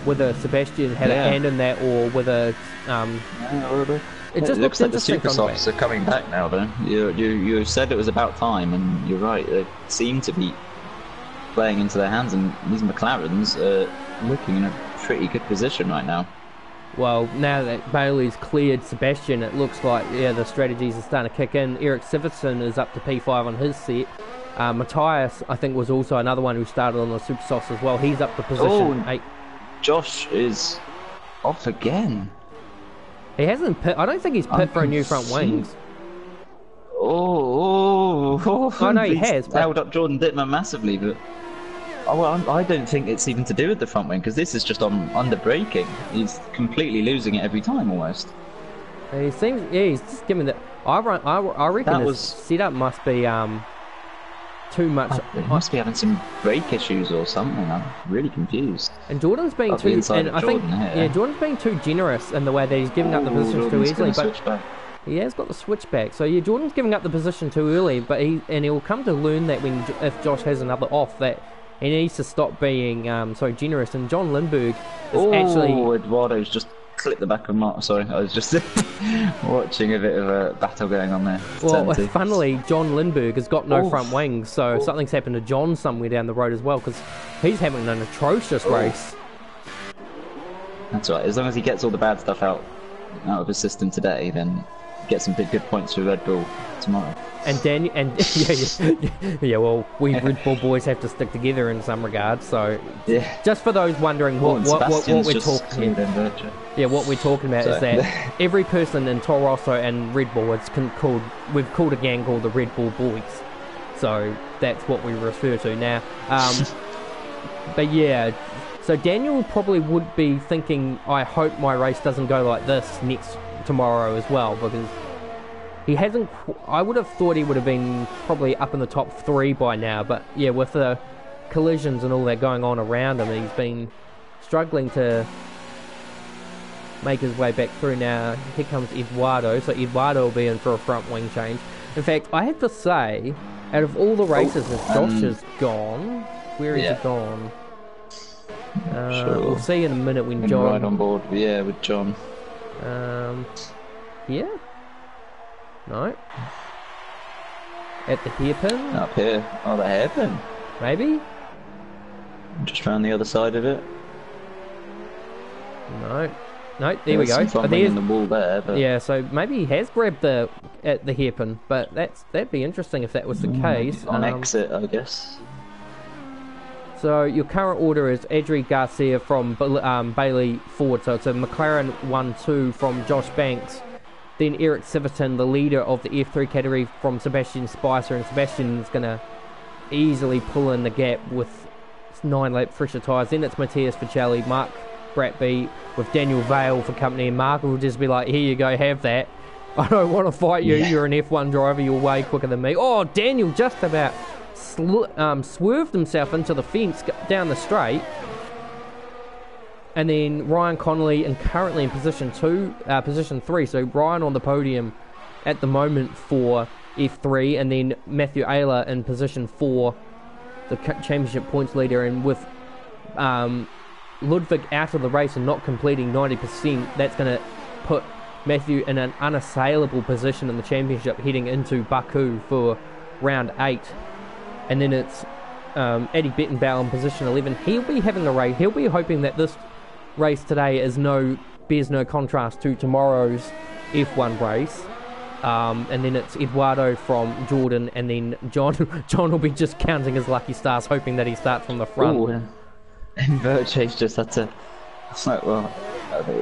Whether Sebastian had a hand in that, or whether it just looks like the interesting. super softs are coming back now. Though you said it was about time, and you're right. They seem to be playing into their hands, and these McLarens are looking in a pretty good position right now. Well, now that Bailey's cleared Sebastian, it looks like, the strategies are starting to kick in. Eric Sivertson is up to P5 on his set. Matthias, I think, was also another one who started on the Super Softs as well. He's up to position 8. Josh is off again. He hasn't pit. I don't think he's pit for a new front wings. Oh no, he has. Held up Jordan Dittmer massively, but... I don't think it's even to do with the front wing, because this is just on under braking. He's completely losing it every time, almost. He seems, he's just giving the... I reckon his setup must be too much. He must be having some brake issues or something. I'm really confused. And Jordan's being too... And I think, Jordan's being too generous in the way that he's giving up the positions too easily. But he has got the switchback. So yeah, Jordan's giving up the position too early, but he'll come to learn that if Josh has another off, that he needs to stop being so generous. And John Lindberg is actually... Eduardo's just clipped the back of Mark. Sorry, I was just watching a bit of a battle going on there. Well, funnily, John Lindberg has got no front wings, so something's happened to John somewhere down the road as well, because he's having an atrocious race. That's right. As long as he gets all the bad stuff out of his system today, then get some big good points for Red Bull tomorrow. And well, we Red Bull boys have to stick together in some regards. So, just for those wondering what we're talking about, what we're talking about is that every person in Toro Rosso and Red Bull we've called a gang called the Red Bull Boys. So that's what we refer to now. But yeah, so Daniel probably would be thinking, I hope my race doesn't go like this tomorrow as well, because he hasn't. I would have thought he would have been probably up in the top 3 by now, but yeah, with the collisions and all that going on around him, he's been struggling to make his way back through. Now here comes Eduardo, so Eduardo will be in for a front wing change. In fact, I have to say, out of all the races that Josh has gone, where is he gone? Sure. We'll see in a minute when I'm John... right on board, yeah, with John. Yeah? No? At the hairpin? Up here. Oh, the hairpin. Maybe? Just round the other side of it. No. No, there we go. There's some fumbling in the wall there, but... Yeah, so maybe he has grabbed the hairpin, but that'd be interesting if that was the case. On exit, I guess. So your current order is Adri Garcia from Bailey Ford, so it's a McLaren 1-2 from Josh Banks, then Eric Siverton, the leader of the F3 category, from Sebastian Spicer, and Sebastian's going to easily pull in the gap with 9-lap fresher tyres. Then it's Matthias Ficelli, Mark Bratby with Daniel Vale for company, and Mark will just be like, here you go, have that. I don't want to fight you, you're an F1 driver, you're way quicker than me. Oh, Daniel just about swerved himself into the fence down the straight. And then Ryan Connolly, and currently in position 3, so Ryan on the podium at the moment for F3, and then Matthew Ayler in position 4, the championship points leader, and with Ludwig out of the race and not completing 90%, that's going to put Matthew in an unassailable position in the championship heading into Baku for round 8. And then it's Eddie Bettenbauer in position 11. He'll be having a race. He'll be hoping that this race today bears no contrast to tomorrow's F1 race. And then it's Eduardo from Jordan, and then John will be just counting his lucky stars, hoping that he starts from the front. Ooh, and Verchase just had to... Well,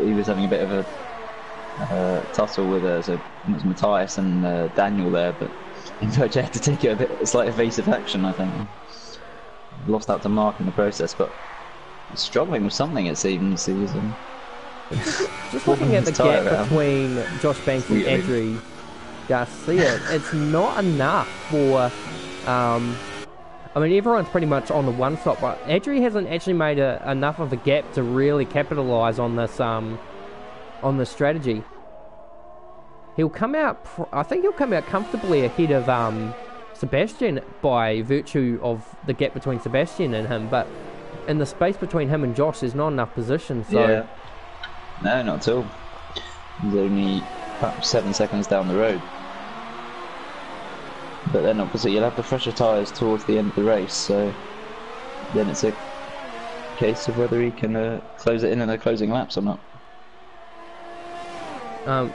he was having a bit of a tussle with it was Matthias and Daniel there, but Verchase had to take a slight evasive action, I think. Lost out to Mark in the process, but struggling with something, it seems. Just looking at the gap between Josh Banks and Adri Garcia, it's not enough for... I mean, everyone's pretty much on the one stop, but Adri hasn't actually made enough of a gap to really capitalise on this strategy. He'll come out... I think he'll come out comfortably ahead of Sebastian by virtue of the gap between Sebastian and him, but in the space between him and Josh, there's not enough position, so... Yeah. No, not at all. He's only perhaps 7 seconds down the road. But then obviously you'll have the fresher tyres towards the end of the race, so then it's a case of whether he can close it in the closing laps or not.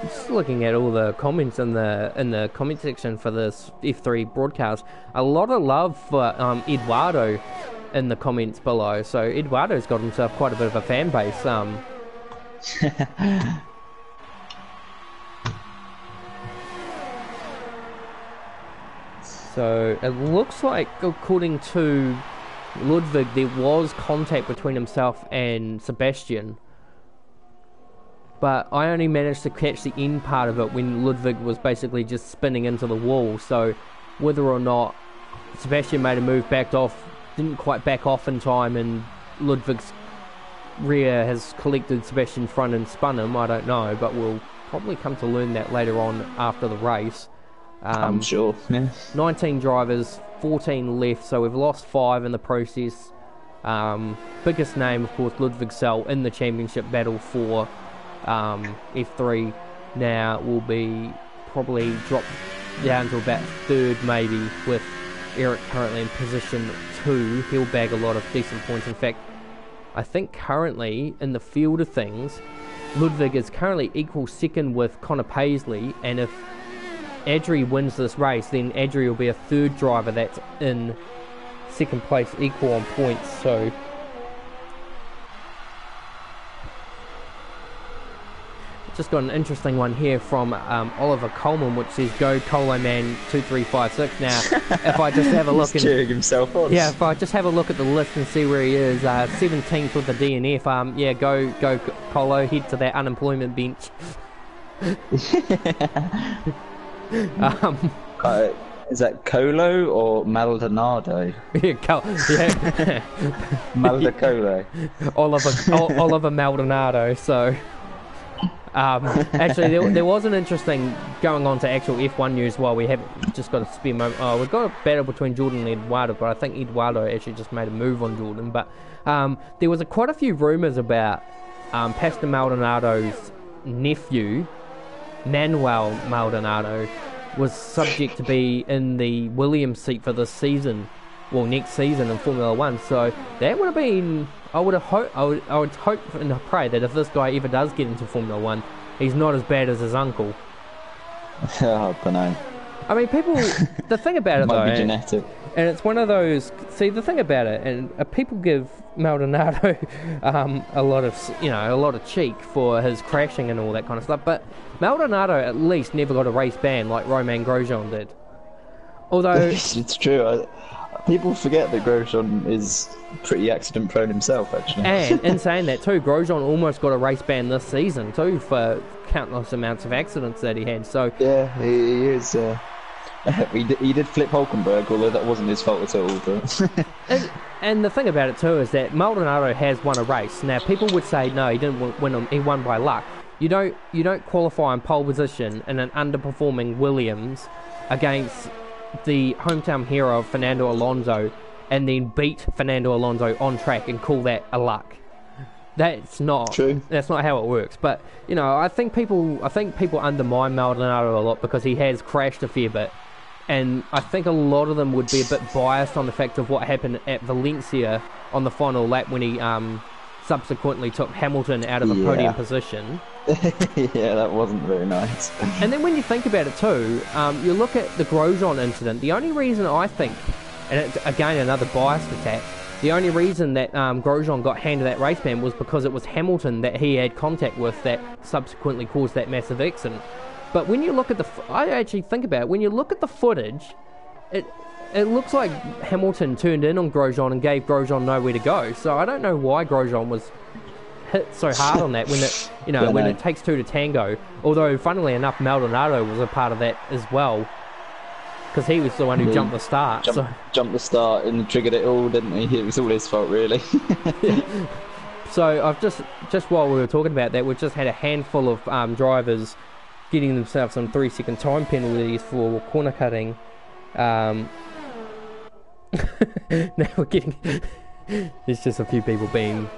Just looking at all the comments in the comment section for this F3 broadcast, a lot of love for Eduardo in the comments below. So Eduardo's got himself quite a bit of a fan base. So it looks like, according to Ludwig, there was contact between himself and Sebastian, but I only managed to catch the end part of it when Ludwig was basically just spinning into the wall. So whether or not Sebastian made a move, backed off, didn't quite back off in time, and Ludwig's rear has collected Sebastian's front and spun him, I don't know, but we'll probably come to learn that later on after the race. I'm sure, yeah. 19 drivers, 14 left, so we've lost 5 in the process. Biggest name, of course, Ludwig Sell in the championship battle for F3 now will be probably dropped down to about 3rd maybe, with Eric currently in position 2. He'll bag a lot of decent points. In fact, I think currently in the field of things, Ludwig is currently equal second with Connor Paisley, and if Adri wins this race, then Adri will be a 3rd driver that's in second place, equal on points. So just got an interesting one here from Oliver Coleman, which says "Go Colo Man 2356." Now, if I just have a look, He's cheering himself on. yeah, if I just have a look at the list and see where he is, 17th with the DNF. Yeah, go Colo, head to that unemployment bench. Is that Colo or Maldonado? Yeah, yeah. Maldacolo. Oliver Maldonado. So, actually, there was an interesting going on to actual F1 news while we have just got a spare moment. Oh, we've got a battle between Jordan and Eduardo, but I think Eduardo actually just made a move on Jordan. But there was quite a few rumours about Pastor Maldonado's nephew, Manuel Maldonado, was subject to be in the Williams seat for this season, well, next season in Formula One. So that would have been, I would hope and pray that if this guy ever does get into Formula One, he's not as bad as his uncle. I don't know. I mean, people. The thing about it Might though, be genetic. and it's one of those. See, the thing about it, and people give Maldonado a lot of cheek for his crashing and all that kind of stuff. But Maldonado at least never got a race ban like Romain Grosjean did. Although it's true. People forget that Grosjean is pretty accident prone himself, actually. And in saying that too, Grosjean almost got a race ban this season too for countless amounts of accidents that he had. So yeah, he is. He did flip Hulkenberg, although that wasn't his fault at all. But and the thing about it too is that Maldonado has won a race. Now people would say no, he didn't win. He won by luck. You don't qualify in pole position in an underperforming Williams against the hometown hero of Fernando Alonso and then beat Fernando Alonso on track and call that a luck. That's not true. That's not how it works. But I think people undermine Maldonado a lot because he has crashed a fair bit, and I think a lot of them would be a bit biased on the fact of what happened at Valencia on the final lap when he subsequently took Hamilton out of a podium position. Yeah, that wasn't very nice. And then when you think about it too, you look at the Grosjean incident. The only reason I think, and it's, again, another biased attack, the only reason that Grosjean got handed that race ban was because it was Hamilton that he had contact with that subsequently caused that massive accident. But when you look at I actually think about it, when you look at the footage, it looks like Hamilton turned in on Grosjean and gave Grosjean nowhere to go. So I don't know why Grosjean was hit so hard on that when it takes two to tango. Although, funnily enough, Maldonado was a part of that as well, because he was the one who jumped the start. Jumped the start and triggered it all, didn't he? It was all his fault, really. So I've just while we were talking about that, we've just had a handful of drivers getting themselves some 3-second time penalties for corner cutting. Now we're getting there's just a few people being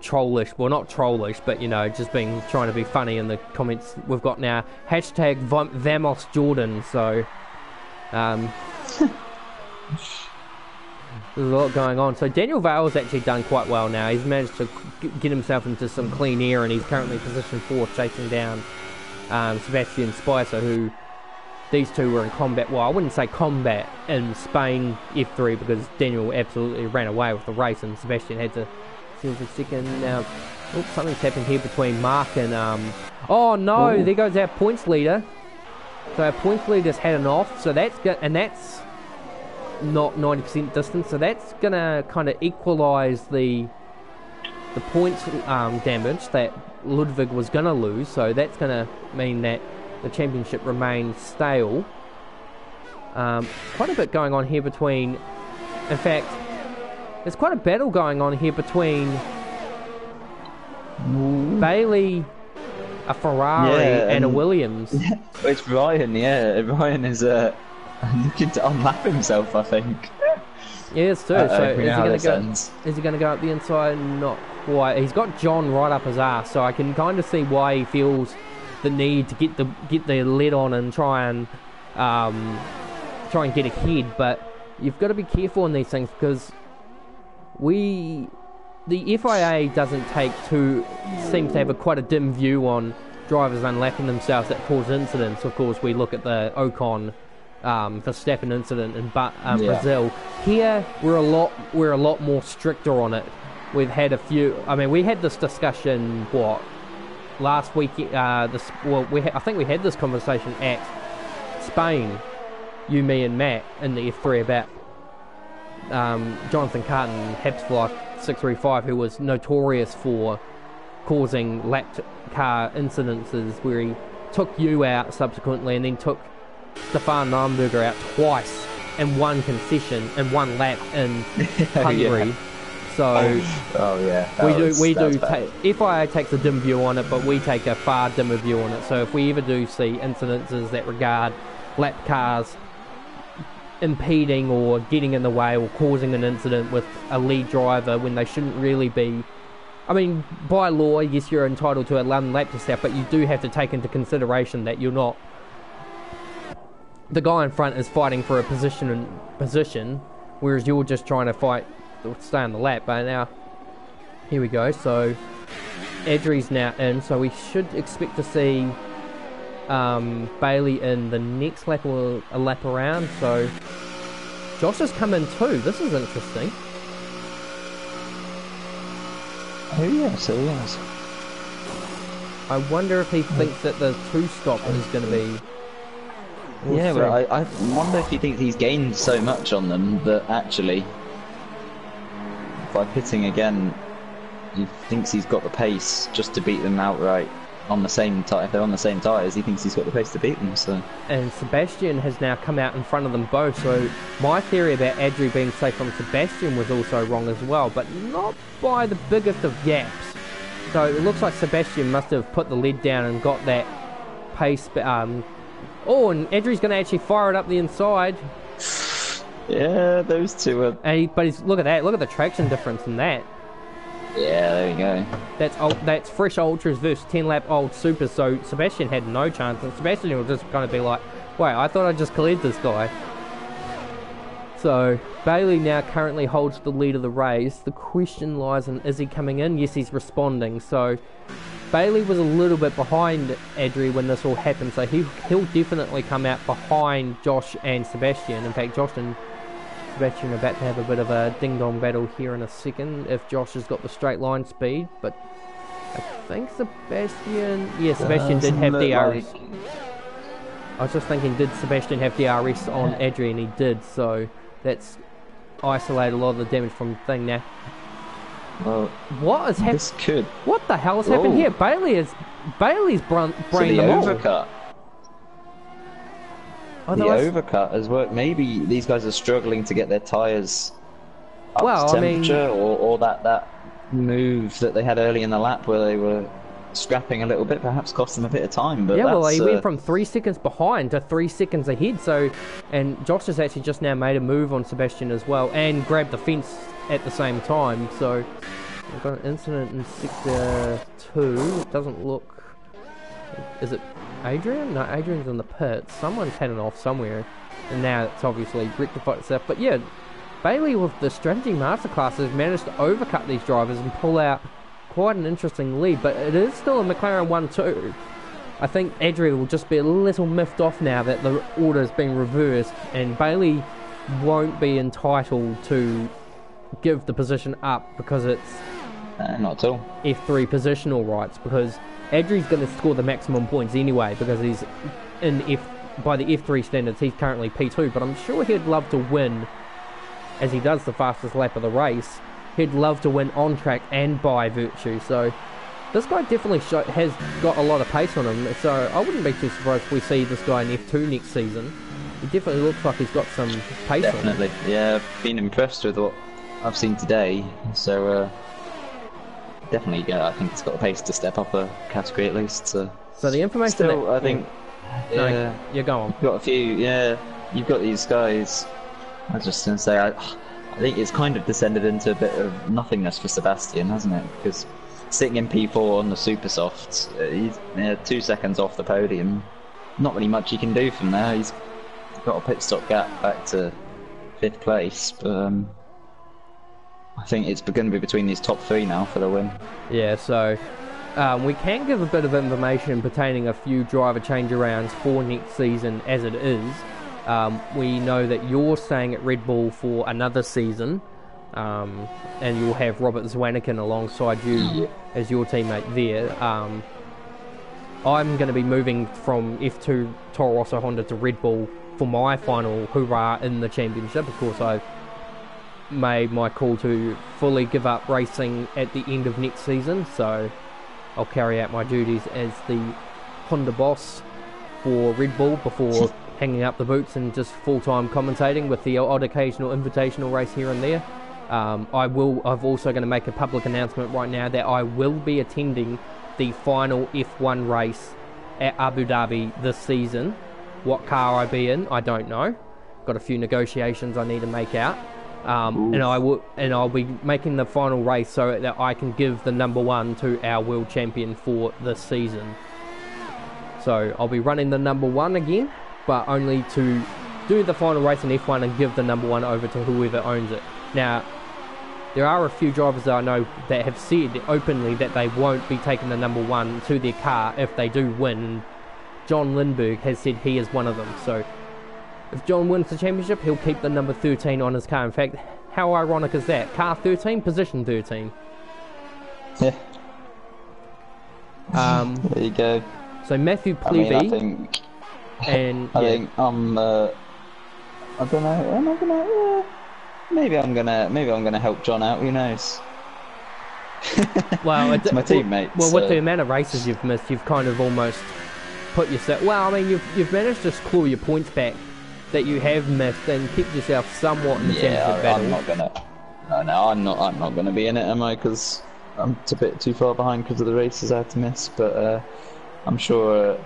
trollish, well, not trollish, but just trying to be funny in the comments we've got now. Hashtag Vamos Jordan. So there's a lot going on. So Daniel Vale's actually done quite well now. He's managed to get himself into some clean air, and he's currently position 4, chasing down Sebastian Spicer, who these two were in combat. Well, I wouldn't say combat in Spain F3, because Daniel absolutely ran away with the race and Sebastian had to steal the second. Now, something's happened here between Mark and oh no, there goes our points leader. So our points leader's had an off, so that's not 90% distance, so that's gonna kind of equalise the points damage that Ludwig was gonna lose. So that's gonna mean that the championship remains stale. Quite a bit going on here between, in fact, there's quite a battle going on here between Bailey, a Ferrari, and a Williams. Yeah, it's Ryan. Yeah, Ryan is looking to unlap himself, I think. Yeah, it's true. So is he going to go up the inside? Not quite. He's got John right up his ass, so I can kind of see why he feels the need to get the lid on and try and get ahead. But you've got to be careful in these things, because the FIA seems to have quite a dim view on drivers unlapping themselves that cause incidents. Of course, we look at the Ocon Verstappen incident in Brazil. Here we're a lot more stricter on it. We've had a few. I mean, we had this discussion last week, I think we had this conversation at Spain, you, me, and Matt in the F3 about Jonathan Carton, Habsfly 635, who was notorious for causing lap car incidences where he took you out subsequently and then took Stefan Naumburger out twice in one concession in one lap in Hungary. So FIA takes a dim view on it, but we take a far dimmer view on it. So if we ever do see incidences that regard lap cars impeding or getting in the way or causing an incident with a lead driver when they shouldn't really be, I mean, by law, yes, you're entitled to a London lap to stop, but you do have to take into consideration that you're not, the guy in front is fighting for a position, whereas you're just trying to fight to stay on the lap. But now, here we go. So Adri's now in, so we should expect to see Bailey in the next lap or a lap around. So Josh has come in too. This is interesting. Oh yes, oh yes. I wonder if he thinks that the two-stop is going to be... Yeah, but I wonder if he thinks he's gained so much on them that actually, by pitting again, he thinks he's got the pace just to beat them outright on the same tyre. If they're on the same tyres, he thinks he's got the pace to beat them. So. And Sebastian has now come out in front of them both. So my theory about Adri being safe from Sebastian was also wrong as well, but not by the biggest of gaps. So it looks like Sebastian must have put the lid down and got that pace. Oh, and Adri's going to actually fire it up the inside. Yeah, those two are... Look at that. Look at the traction difference in that. Yeah, there you go. That's fresh ultras versus 10-lap old supers, so Sebastian had no chance. And Sebastian was just going to be like, wait, I thought I just cleared this guy. So Bailey now currently holds the lead of the race. The question lies in, is he coming in? Yes, he's responding. So Bailey was a little bit behind Adri when this all happened, so he'll definitely come out behind Josh and Sebastian. In fact, Josh and Sebastian are about to have a bit of a ding-dong battle here in a second if Josh has got the straight line speed, but I think Sebastian... Yeah, Sebastian did have DRS. I was just thinking, did Sebastian have DRS on Adri? And he did, so that's isolated a lot of the damage from the thing now. Well, what is happening? This could... What the hell has happened here? Bailey's brain them all. Overcut. Otherwise, the overcut has worked. Maybe these guys are struggling to get their tyres up to temperature, or that move that they had early in the lap where they were scrapping a little bit, perhaps cost them a bit of time. But yeah, well, he went from 3 seconds behind to 3 seconds ahead. So, and Josh has actually just now made a move on Sebastian as well and grabbed the fence at the same time. So we've got an incident in sector 2. It doesn't look... Is it Adrian? No, Adrian's in the pits. Someone's had it off somewhere, and now it's obviously rectified itself. But yeah, Bailey with the strategy masterclass has managed to overcut these drivers and pull out quite an interesting lead. But it is still a McLaren 1-2. I think Adrian will just be a little miffed off now that the order has been reversed, and Bailey won't be entitled to give the position up because it's not at all F3 positional rights, because Adri's going to score the maximum points anyway because he's by the F3 standards he's currently P2, but I'm sure he'd love to win as he does the fastest lap of the race. He'd love to win on track and by virtue, so this guy definitely has got a lot of pace on him, so I wouldn't be too surprised if we see this guy in F2 next season. He definitely looks like he's got some pace on him. Definitely, yeah, I've been impressed with what I've seen today, so definitely, yeah, I think it's got the pace to step up a category at least. So the information still, I think... Yeah, no, you go on. You've got a few, yeah, you've got these guys. I was just going to say, I think it's kind of descended into a bit of nothingness for Sebastian, hasn't it? Because sitting in P4 on the super softs, he's 2 seconds off the podium. Not really much he can do from there. He's got a pit stop gap back to 5th place, but I think it's going to be between these top 3 now for the win. Yeah, so we can give a bit of information pertaining a few driver change arounds for next season as it is. We know that you're staying at Red Bull for another season, and you'll have Robert Zwannikin alongside you as your teammate there. I'm going to be moving from F2 Toro Rosso Honda to Red Bull for my final hurrah in the championship. Of course, I've made my call to fully give up racing at the end of next season, so I'll carry out my duties as the Honda boss for Red Bull before hanging up the boots and just full-time commentating with the odd occasional invitational race here and there. I've also going to make a public announcement right now that I will be attending the final F1 race at Abu Dhabi this season. What car I be in, I don't know. Got a few negotiations I need to make out. And I'll be making the final race so that I can give the number 1 to our world champion for this season. So I'll be running the number 1 again, but only to do the final race in F1 and give the number 1 over to whoever owns it. Now, there are a few drivers that I know that have said openly that they won't be taking the number 1 to their car if they do win. John Lindbergh has said he is one of them. So if John wins the championship, he'll keep the number 13 on his car. In fact, how ironic is that? Car 13, position 13. Yeah. There you go. So Matthew Plevey, I think I'm. I don't know. Am I gonna? Maybe I'm gonna help John out. Who knows? Well, it's my teammate. Well, with the amount of races you've missed, you've kind of almost put yourself. Well, I mean, you've managed to claw your points back that you have missed and kept yourself somewhat in the championship battle. I'm not gonna. No, I'm not gonna be in it, am I? Because I'm a bit too far behind because of the races I had to miss. But I'm sure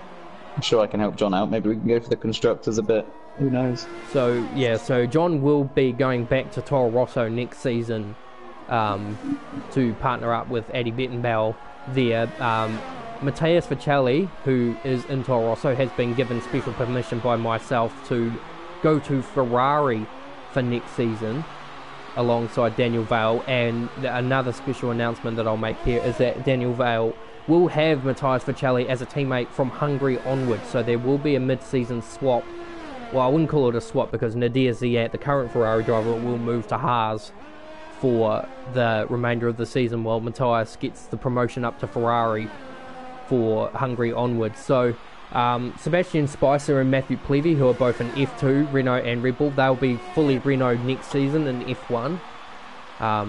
I can help John out. Maybe we can go for the constructors a bit. Who knows? So yeah, so John will be going back to Toro Rosso next season to partner up with Adi Bettenbauer there. Matthias Vicelli, who is in Toro Rosso, has been given special permission by myself to go to Ferrari for next season alongside Daniel Vale. And another special announcement that I'll make here is that Daniel Vale will have Matthias Vicelli as a teammate from Hungary onwards, so there will be a mid-season swap. Well, I wouldn't call it a swap because Nadir Ziyad, the current Ferrari driver, will move to Haas for the remainder of the season while Matthias gets the promotion up to Ferrari for Hungary onwards. So Sebastian Spicer and Matthew Plevey, who are both in F2, Renault and Red Bull, they'll be fully Renault next season in F1.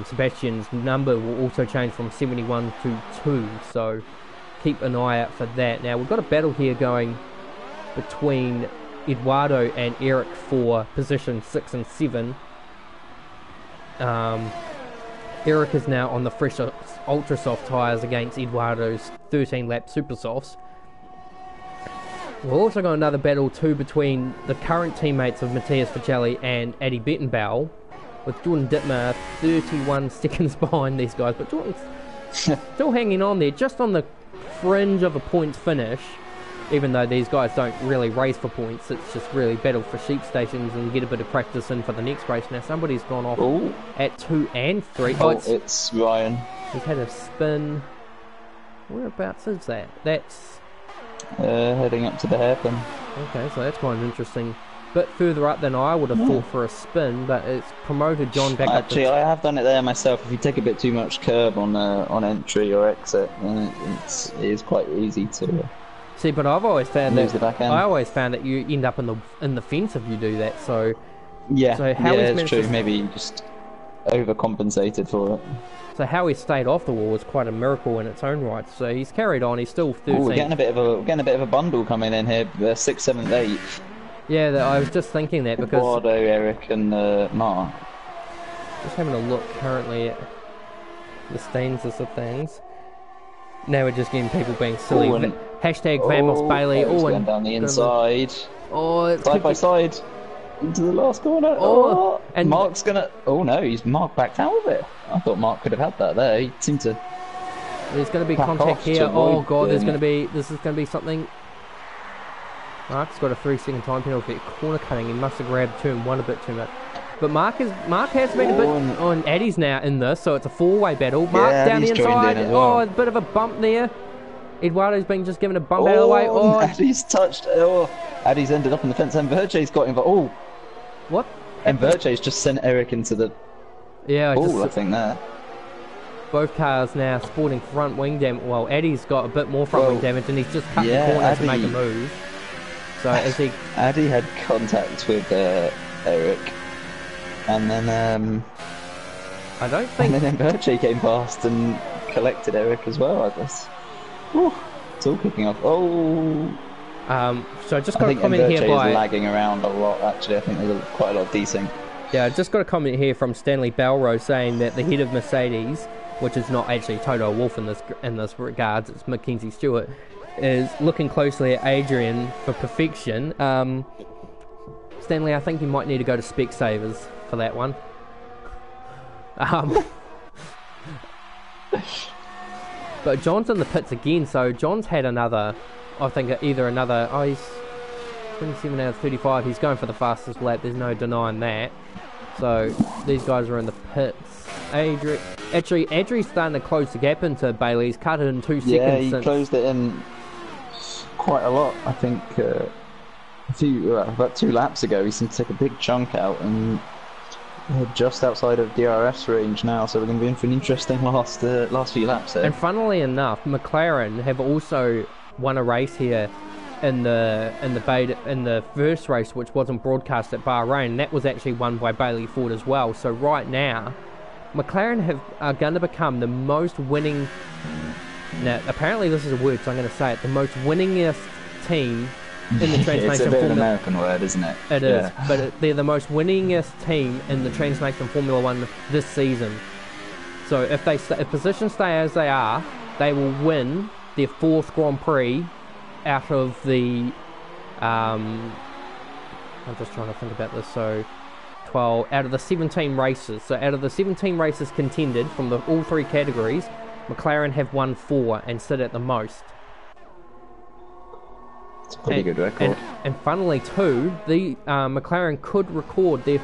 Sebastian's number will also change from 71 to 2, so keep an eye out for that. Now, we've got a battle here going between Eduardo and Eric for position 6 and 7. Eric is now on the fresh ultra soft tyres against Eduardo's 13-lap super softs. We've also got another battle too between the current teammates of Matthias Vicelli and Adi Bettenbauer, with Jordan Dittmer 31 seconds behind these guys, but Jordan's still hanging on there, just on the fringe of a points finish. Even though these guys don't really race for points, it's just really battle for sheep stations and get a bit of practice in for the next race. Now somebody's gone off at 2 and 3. It's Ryan. He's had a spin. Whereabouts is that? That's heading up to the hairpin. Okay, so that's quite an interesting bit further up than I would have thought for a spin, but it's promoted John back up. Actually, I have done it there myself. If you take a bit too much curb on entry or exit, then it is quite easy to. See, but I've always found that you end up in the fence if you do that. So yeah, so how it's true. Maybe you just overcompensated for it. So how he stayed off the wall was quite a miracle in its own right. So he's carried on. He's still 13. We're getting a bit of a bundle coming in here. 6th, 7th, 8th. Yeah, I was just thinking that because Eduardo, Eric, and Mark. Just having a look currently at the stanzas of things. Now we're just getting people being silly. Hashtag Vamos Bailey. Going down the inside. Side by side. Into the last corner. And Mark's gonna. Oh no, Mark backed out of it. I thought Mark could have had that there. He seemed to. There's going to be contact here. Oh god, this is going to be something. Mark's got a 3-second time penalty for corner cutting. He must have grabbed turn 1 a bit too much. But Mark has been a bit on Addy's now in this, so it's a 4-way battle. Mark down the inside. A bit of a bump there. Eduardo's been just given a bump out of the way. Addy's touched. Addy's ended up in the fence, and Verce's got involved. What? And Verce's just sent Eric into the. Yeah, I think there. Both cars now sporting front wing damage. Well, Eddie's got a bit more front wing damage, and he's just cut the corner to make a move. So as he... Addy had contact with Eric, and then I don't think... And then Berche came past and collected Eric as well, I guess. Whew, it's all kicking off. Oh... So I just got a comment here by... is lagging around a lot, actually. I think there's quite a lot of desync. Yeah, I just got a comment here from Stanley Belrose saying that the head of Mercedes, which is not actually Toto Wolff in this regards, it's Mackenzie Stewart, is looking closely at Adrian for perfection. Stanley, I think you might need to go to Specsavers for that one. But John's in the pits again, so John's had another, I think he's 27 out of 35, he's going for the fastest lap, there's no denying that. So these guys are in the pits. Adri's starting to close the gap into Bailey. He's cut it in 2 seconds. Yeah, he closed it in quite a lot. I think about 2 laps ago, he seemed to take a big chunk out, and just outside of DRS range now. So we're going to be in for an interesting last few laps there. And funnily enough, McLaren have also won a race here in the first race, which wasn't broadcast at Bahrain. That was actually won by Bailey Ford as well. So right now, McLaren are going to become the most winning. Now, apparently this is a word, so I'm going to say it. The most winningest team in the Trans Nation It's a bit Formula. of an American word, isn't it? It is, but they're the most winningest team in the Trans Nation Formula One this season. So if positions stay as they are, they will win their 4th Grand Prix out of the I'm just trying to think about this. So 12 out of the 17 races. So out of the 17 races contended from all 3 categories, McLaren have won 4 and sit at the most. It's a pretty good record. And funnily too, the McLaren could record their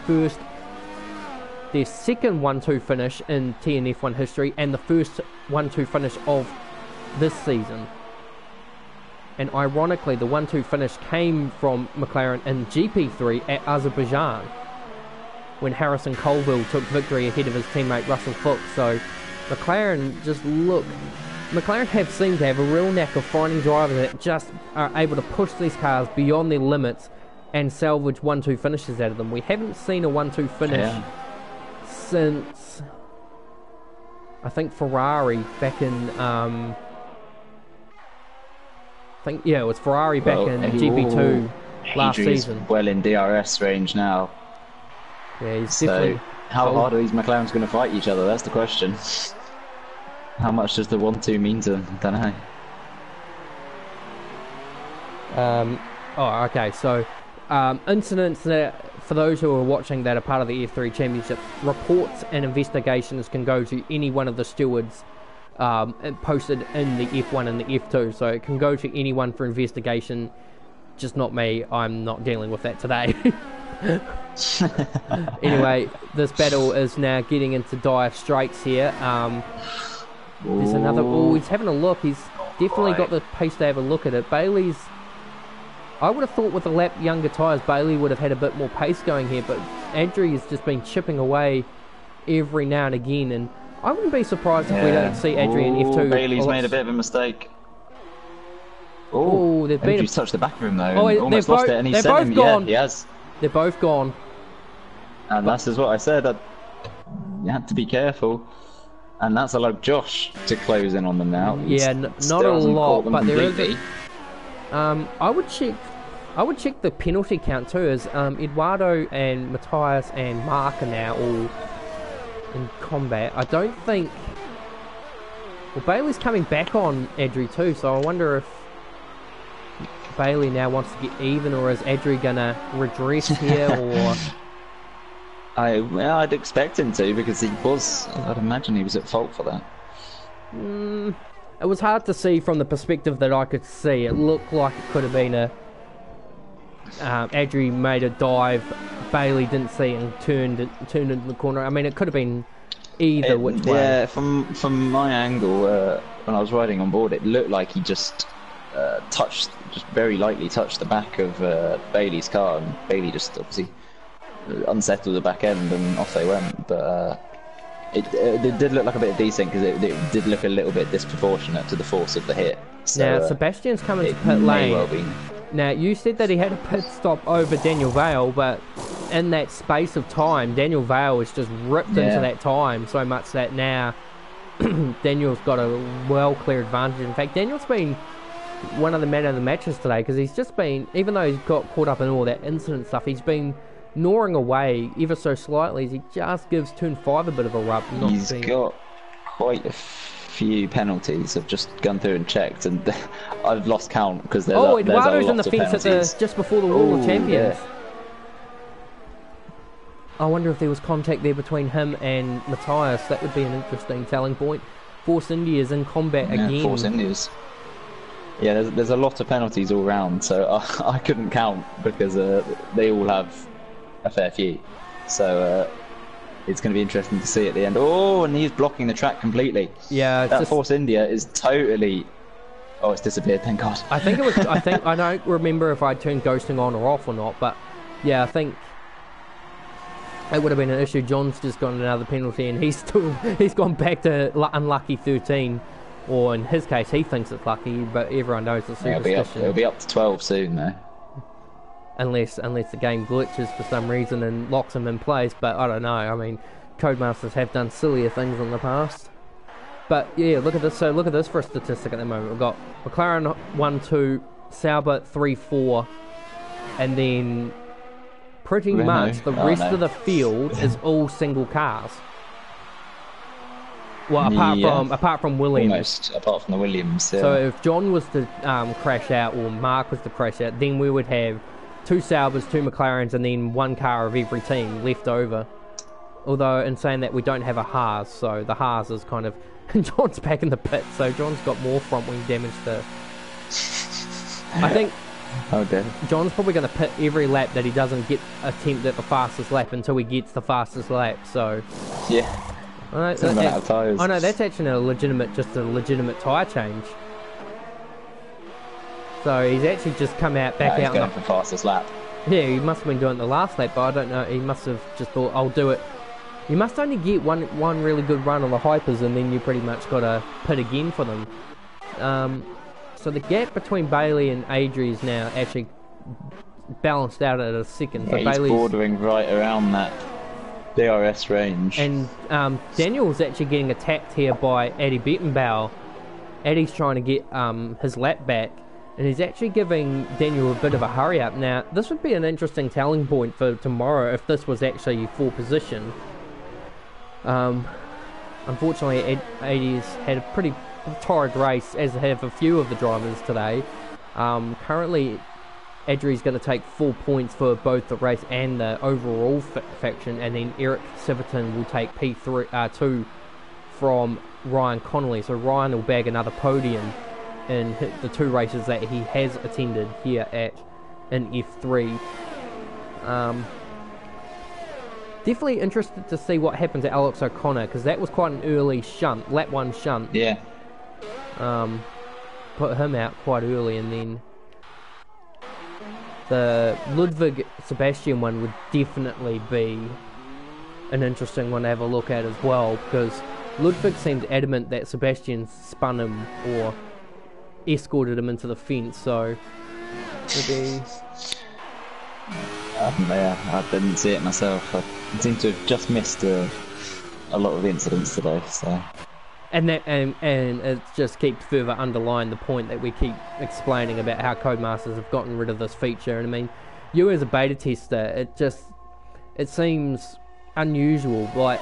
second 1-2 finish in TNF1 history and the first 1-2 finish of this season. And ironically, the 1-2 finish came from McLaren in GP3 at Azerbaijan, when Harrison Colville took victory ahead of his teammate Russell Fuchs. So McLaren seemed to have a real knack of finding drivers that just are able to push these cars beyond their limits and salvage 1-2 finishes out of them. We haven't seen a 1-2 finish since, I think, Ferrari back in... it was Ferrari back in GP2 last season. Well in DRS range now. Yeah, he's definitely... How hard are these McLarens going to fight each other? That's the question. How much does the 1-2 mean to them? I don't know. Okay, so incidents that, for those who are watching that are part of the F3 Championship, reports and investigations can go to any one of the stewards posted in the F1 and the F2, so it can go to anyone for investigation, just not me. I'm not dealing with that today. Anyway, this battle is now getting into dire straits here. There's another... he's having a look. He's definitely got the pace to have a look at it. Bailey's... I would have thought with the lap younger tyres, Bailey would have had a bit more pace going here, but Adri has just been chipping away every now and again, and I wouldn't be surprised if we don't see Adri in F2. Bailey's made a bit of a mistake. They've been... Adri's touched the back of him, though, and almost lost it, and he's sent him. Gone. Yeah, he has. They're both gone. And that's just what I said. You had to be careful. And that's allowed Josh to close in on them now. Yeah, not a lot, but completely. There is. I would check the penalty count too. As Eduardo and Matthias and Mark are now all in combat. I don't think. Well, Bailey's coming back on Adri too, so I wonder if Bailey now wants to get even, or is Adri gonna redress here, or? I'd expect him to, because I'd imagine he was at fault for that. It was hard to see from the perspective that I could see. It looked like it could have been Adri made a dive, Bailey didn't see it and turned into the corner. I mean, it could have been either which way. Yeah, from my angle, when I was riding on board, it looked like he just very lightly touched the back of Bailey's car, and Bailey just obviously unsettled the back end and off they went. But It did look like a bit decent because it did look a little bit disproportionate to the force of the hit. So, now Sebastian's coming to it pit may lane. well be. Now you said that he had a pit stop over Daniel Vale, but in that space of time, Daniel Vale has just ripped into that time so much that now Daniel's got a well clear advantage. In fact, Daniel's been one of the men of the matches today because he's just been, even though he's got caught up in all that incident stuff, he's been gnawing away ever so slightly as he just gives turn 5 a bit of a rub. He's got quite a few penalties. I've just gone through and checked, and I've lost count because there's Eduardo's in the fence at just before the Wall of Champions. Yeah. I wonder if there was contact there between him and Matthias. That would be an interesting telling point. Force India's in combat again. Force India's. Yeah, there's a lot of penalties all round, so I couldn't count because they all have a fair few. So it's going to be interesting to see at the end. Oh, and he's blocking the track completely. Yeah, that Force India is totally. Oh, it's disappeared. Thank God. I think it was. I don't remember if I turned ghosting on or off or not, but yeah, I think it would have been an issue. John's just got another penalty, and he's gone back to unlucky 13. Or in his case, he thinks it's lucky, but everyone knows it's superstition. It'll be up to 12 soon, though. Unless the game glitches for some reason and locks him in place, but I don't know. I mean, Codemasters have done sillier things in the past. But yeah, look at this. So look at this for a statistic at the moment. We've got McLaren 1-2, Sauber 3-4, and then pretty much the rest of the field is all single cars. Well, apart from Williams. Almost, apart from the Williams. Yeah. So if John was to crash out, or Mark was to crash out, then we would have 2 Saubers, 2 McLarens, and then 1 car of every team left over. Although, in saying that, we don't have a Haas, so the Haas is kind of... John's back in the pit, so John's got more front wing damage to... I think... Okay. John's probably going to pit every lap that he doesn't attempt at the fastest lap until he gets the fastest lap, so... Yeah. I know, that's actually just a legitimate tyre change. So he's actually just come out back out. He's going for fastest lap. Yeah, he must have been doing it the last lap, but I don't know. He must have just thought, I'll do it. You must only get one really good run on the hypers, and then you pretty much got to pit again for them. So the gap between Bailey and Adri is now actually balanced out at a second. Yeah, so he's Bailey's bordering right around that DRS range. And Daniel's actually getting attacked here by Eddie Bettenbauer. Eddie's trying to get his lap back, and he's actually giving Daniel a bit of a hurry up. Now, this would be an interesting telling point for tomorrow if this was actually full position. Unfortunately, Eddie's had a pretty torrid race, as have a few of the drivers today. Currently, Adri's going to take 4 points for both the race and the overall faction, and then Eric Siverton will take P2 from Ryan Connolly. So Ryan will bag another podium in the 2 races that he has attended here in F3. Definitely interested to see what happens to Alex O'Connor, because that was quite an early shunt, lap 1 shunt. Yeah. Put him out quite early, and then the Ludwig Sebastian one would definitely be an interesting one to have a look at as well, because Ludwig seemed adamant that Sebastian spun him or escorted him into the fence, so maybe... Yeah, I didn't see it myself. I seem to have just missed a lot of incidents today, so... And it just keeps further underlying the point that we keep explaining about how Codemasters have gotten rid of this feature. And I mean, you as a beta tester, it seems unusual. Like,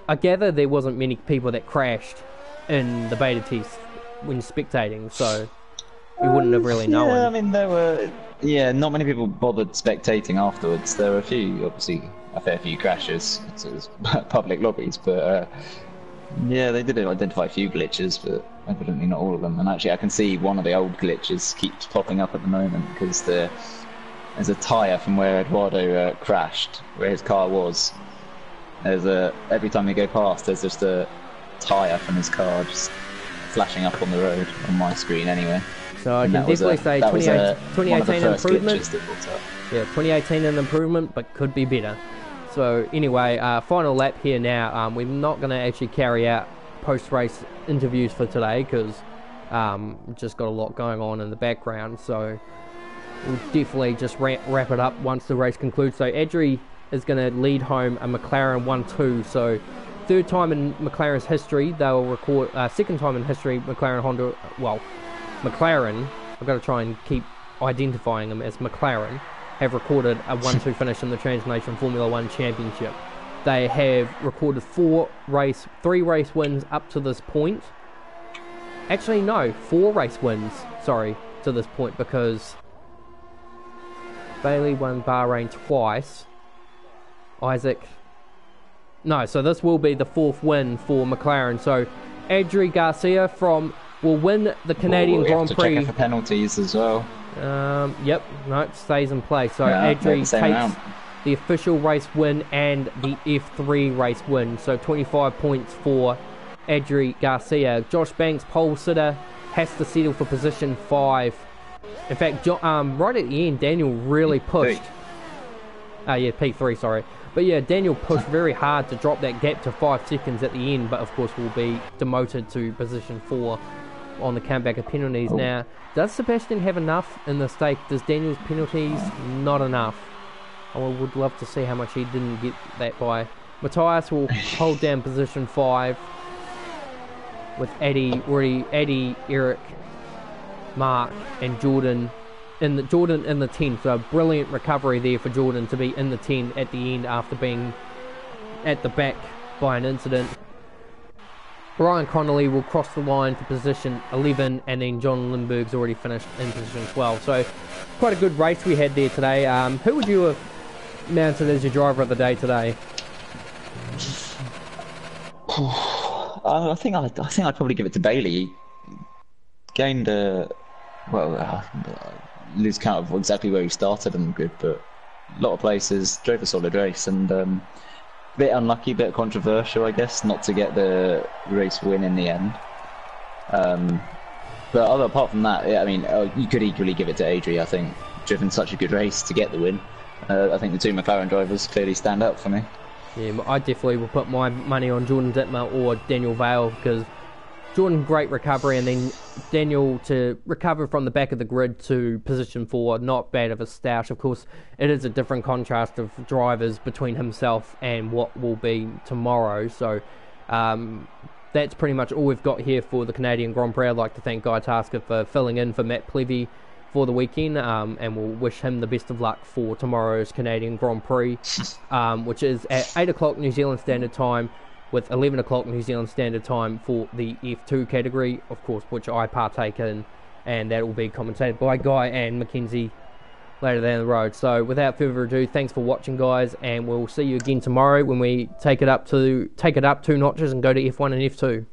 I gather there wasn't many people that crashed in the beta test when spectating, so we wouldn't have really known. Yeah, I mean, there were not many people bothered spectating afterwards. There were obviously a fair few crashes. It's public lobbies, but. Yeah, they did identify a few glitches, but evidently not all of them. And actually, I can see one of the old glitches keeps popping up at the moment, because there's a tyre from where Eduardo crashed, where his car was. Every time you go past, there's just a tyre from his car just flashing up on the road, on my screen anyway. So I can definitely say 2018 improvement. Yeah, 2018 an improvement, but could be better. So anyway, final lap here now. We're not going to actually carry out post-race interviews for today because just got a lot going on in the background. So we'll definitely just wrap it up once the race concludes. So Adri is going to lead home a McLaren 1-2. So third time in McLaren's history. They'll record second time in history. McLaren, I've got to try and keep identifying them as McLaren, have recorded a 1-2 finish in the Trans Nation Formula 1 Championship. They have recorded 3 race wins up to this point. Actually, no, 4 race wins, sorry, to this point, because Bailey won Bahrain twice. So this will be the 4th win for McLaren. So Adri Garcia will win the Canadian Grand Prix. Check for penalties as well. Yep, no, it stays in play. So Yeah, Adri the same takes amount. the official race win and the F3 race win. So 25 points for Adri Garcia. Josh Banks, pole sitter, has to settle for position 5. In fact, right at the end, Daniel really pushed. P3, sorry. But yeah, Daniel pushed very hard to drop that gap to 5 seconds at the end, but of course will be demoted to position 4 on the comeback of penalties. Now, does Sebastian have enough in the stake? Does Daniel's penalties? Not enough. I would love to see how much he didn't get that by. Matthias will hold down position 5 with Eddie, Eric, Mark and Jordan in the 10th. So a brilliant recovery there for Jordan to be in the 10 at the end after being at the back by an incident. Brian Connolly will cross the line to position 11, and then John Lindbergh's already finished in position 12. So quite a good race we had there today. Who would you have mounted as your driver of the day today? I think I'd probably give it to Bailey. He gained lose count of exactly where he started in the grid, but a lot of places, drove a solid race, and bit unlucky, bit controversial, I guess, not to get the race win in the end. But apart from that, yeah, I mean, you could equally give it to Adri. I think driven such a good race to get the win. I think the 2 McLaren drivers clearly stand out for me. Yeah, I definitely will put my money on Jordan Dittmer or Daniel Vale, because Jordan, great recovery, and then Daniel to recover from the back of the grid to position 4, not bad of a start. Of course, it is a different contrast of drivers between himself and what will be tomorrow. So that's pretty much all we've got here for the Canadian Grand Prix. I'd like to thank Guy Tasker for filling in for Matt Plevy for the weekend, and we'll wish him the best of luck for tomorrow's Canadian Grand Prix, which is at 8 o'clock New Zealand Standard Time, with 11 o'clock New Zealand Standard Time for the F2 category, of course, which I partake in, and that will be commentated by Guy and Mackenzie later down the road. So without further ado, thanks for watching, guys, and we'll see you again tomorrow when we take it up 2 notches and go to F1 and F2.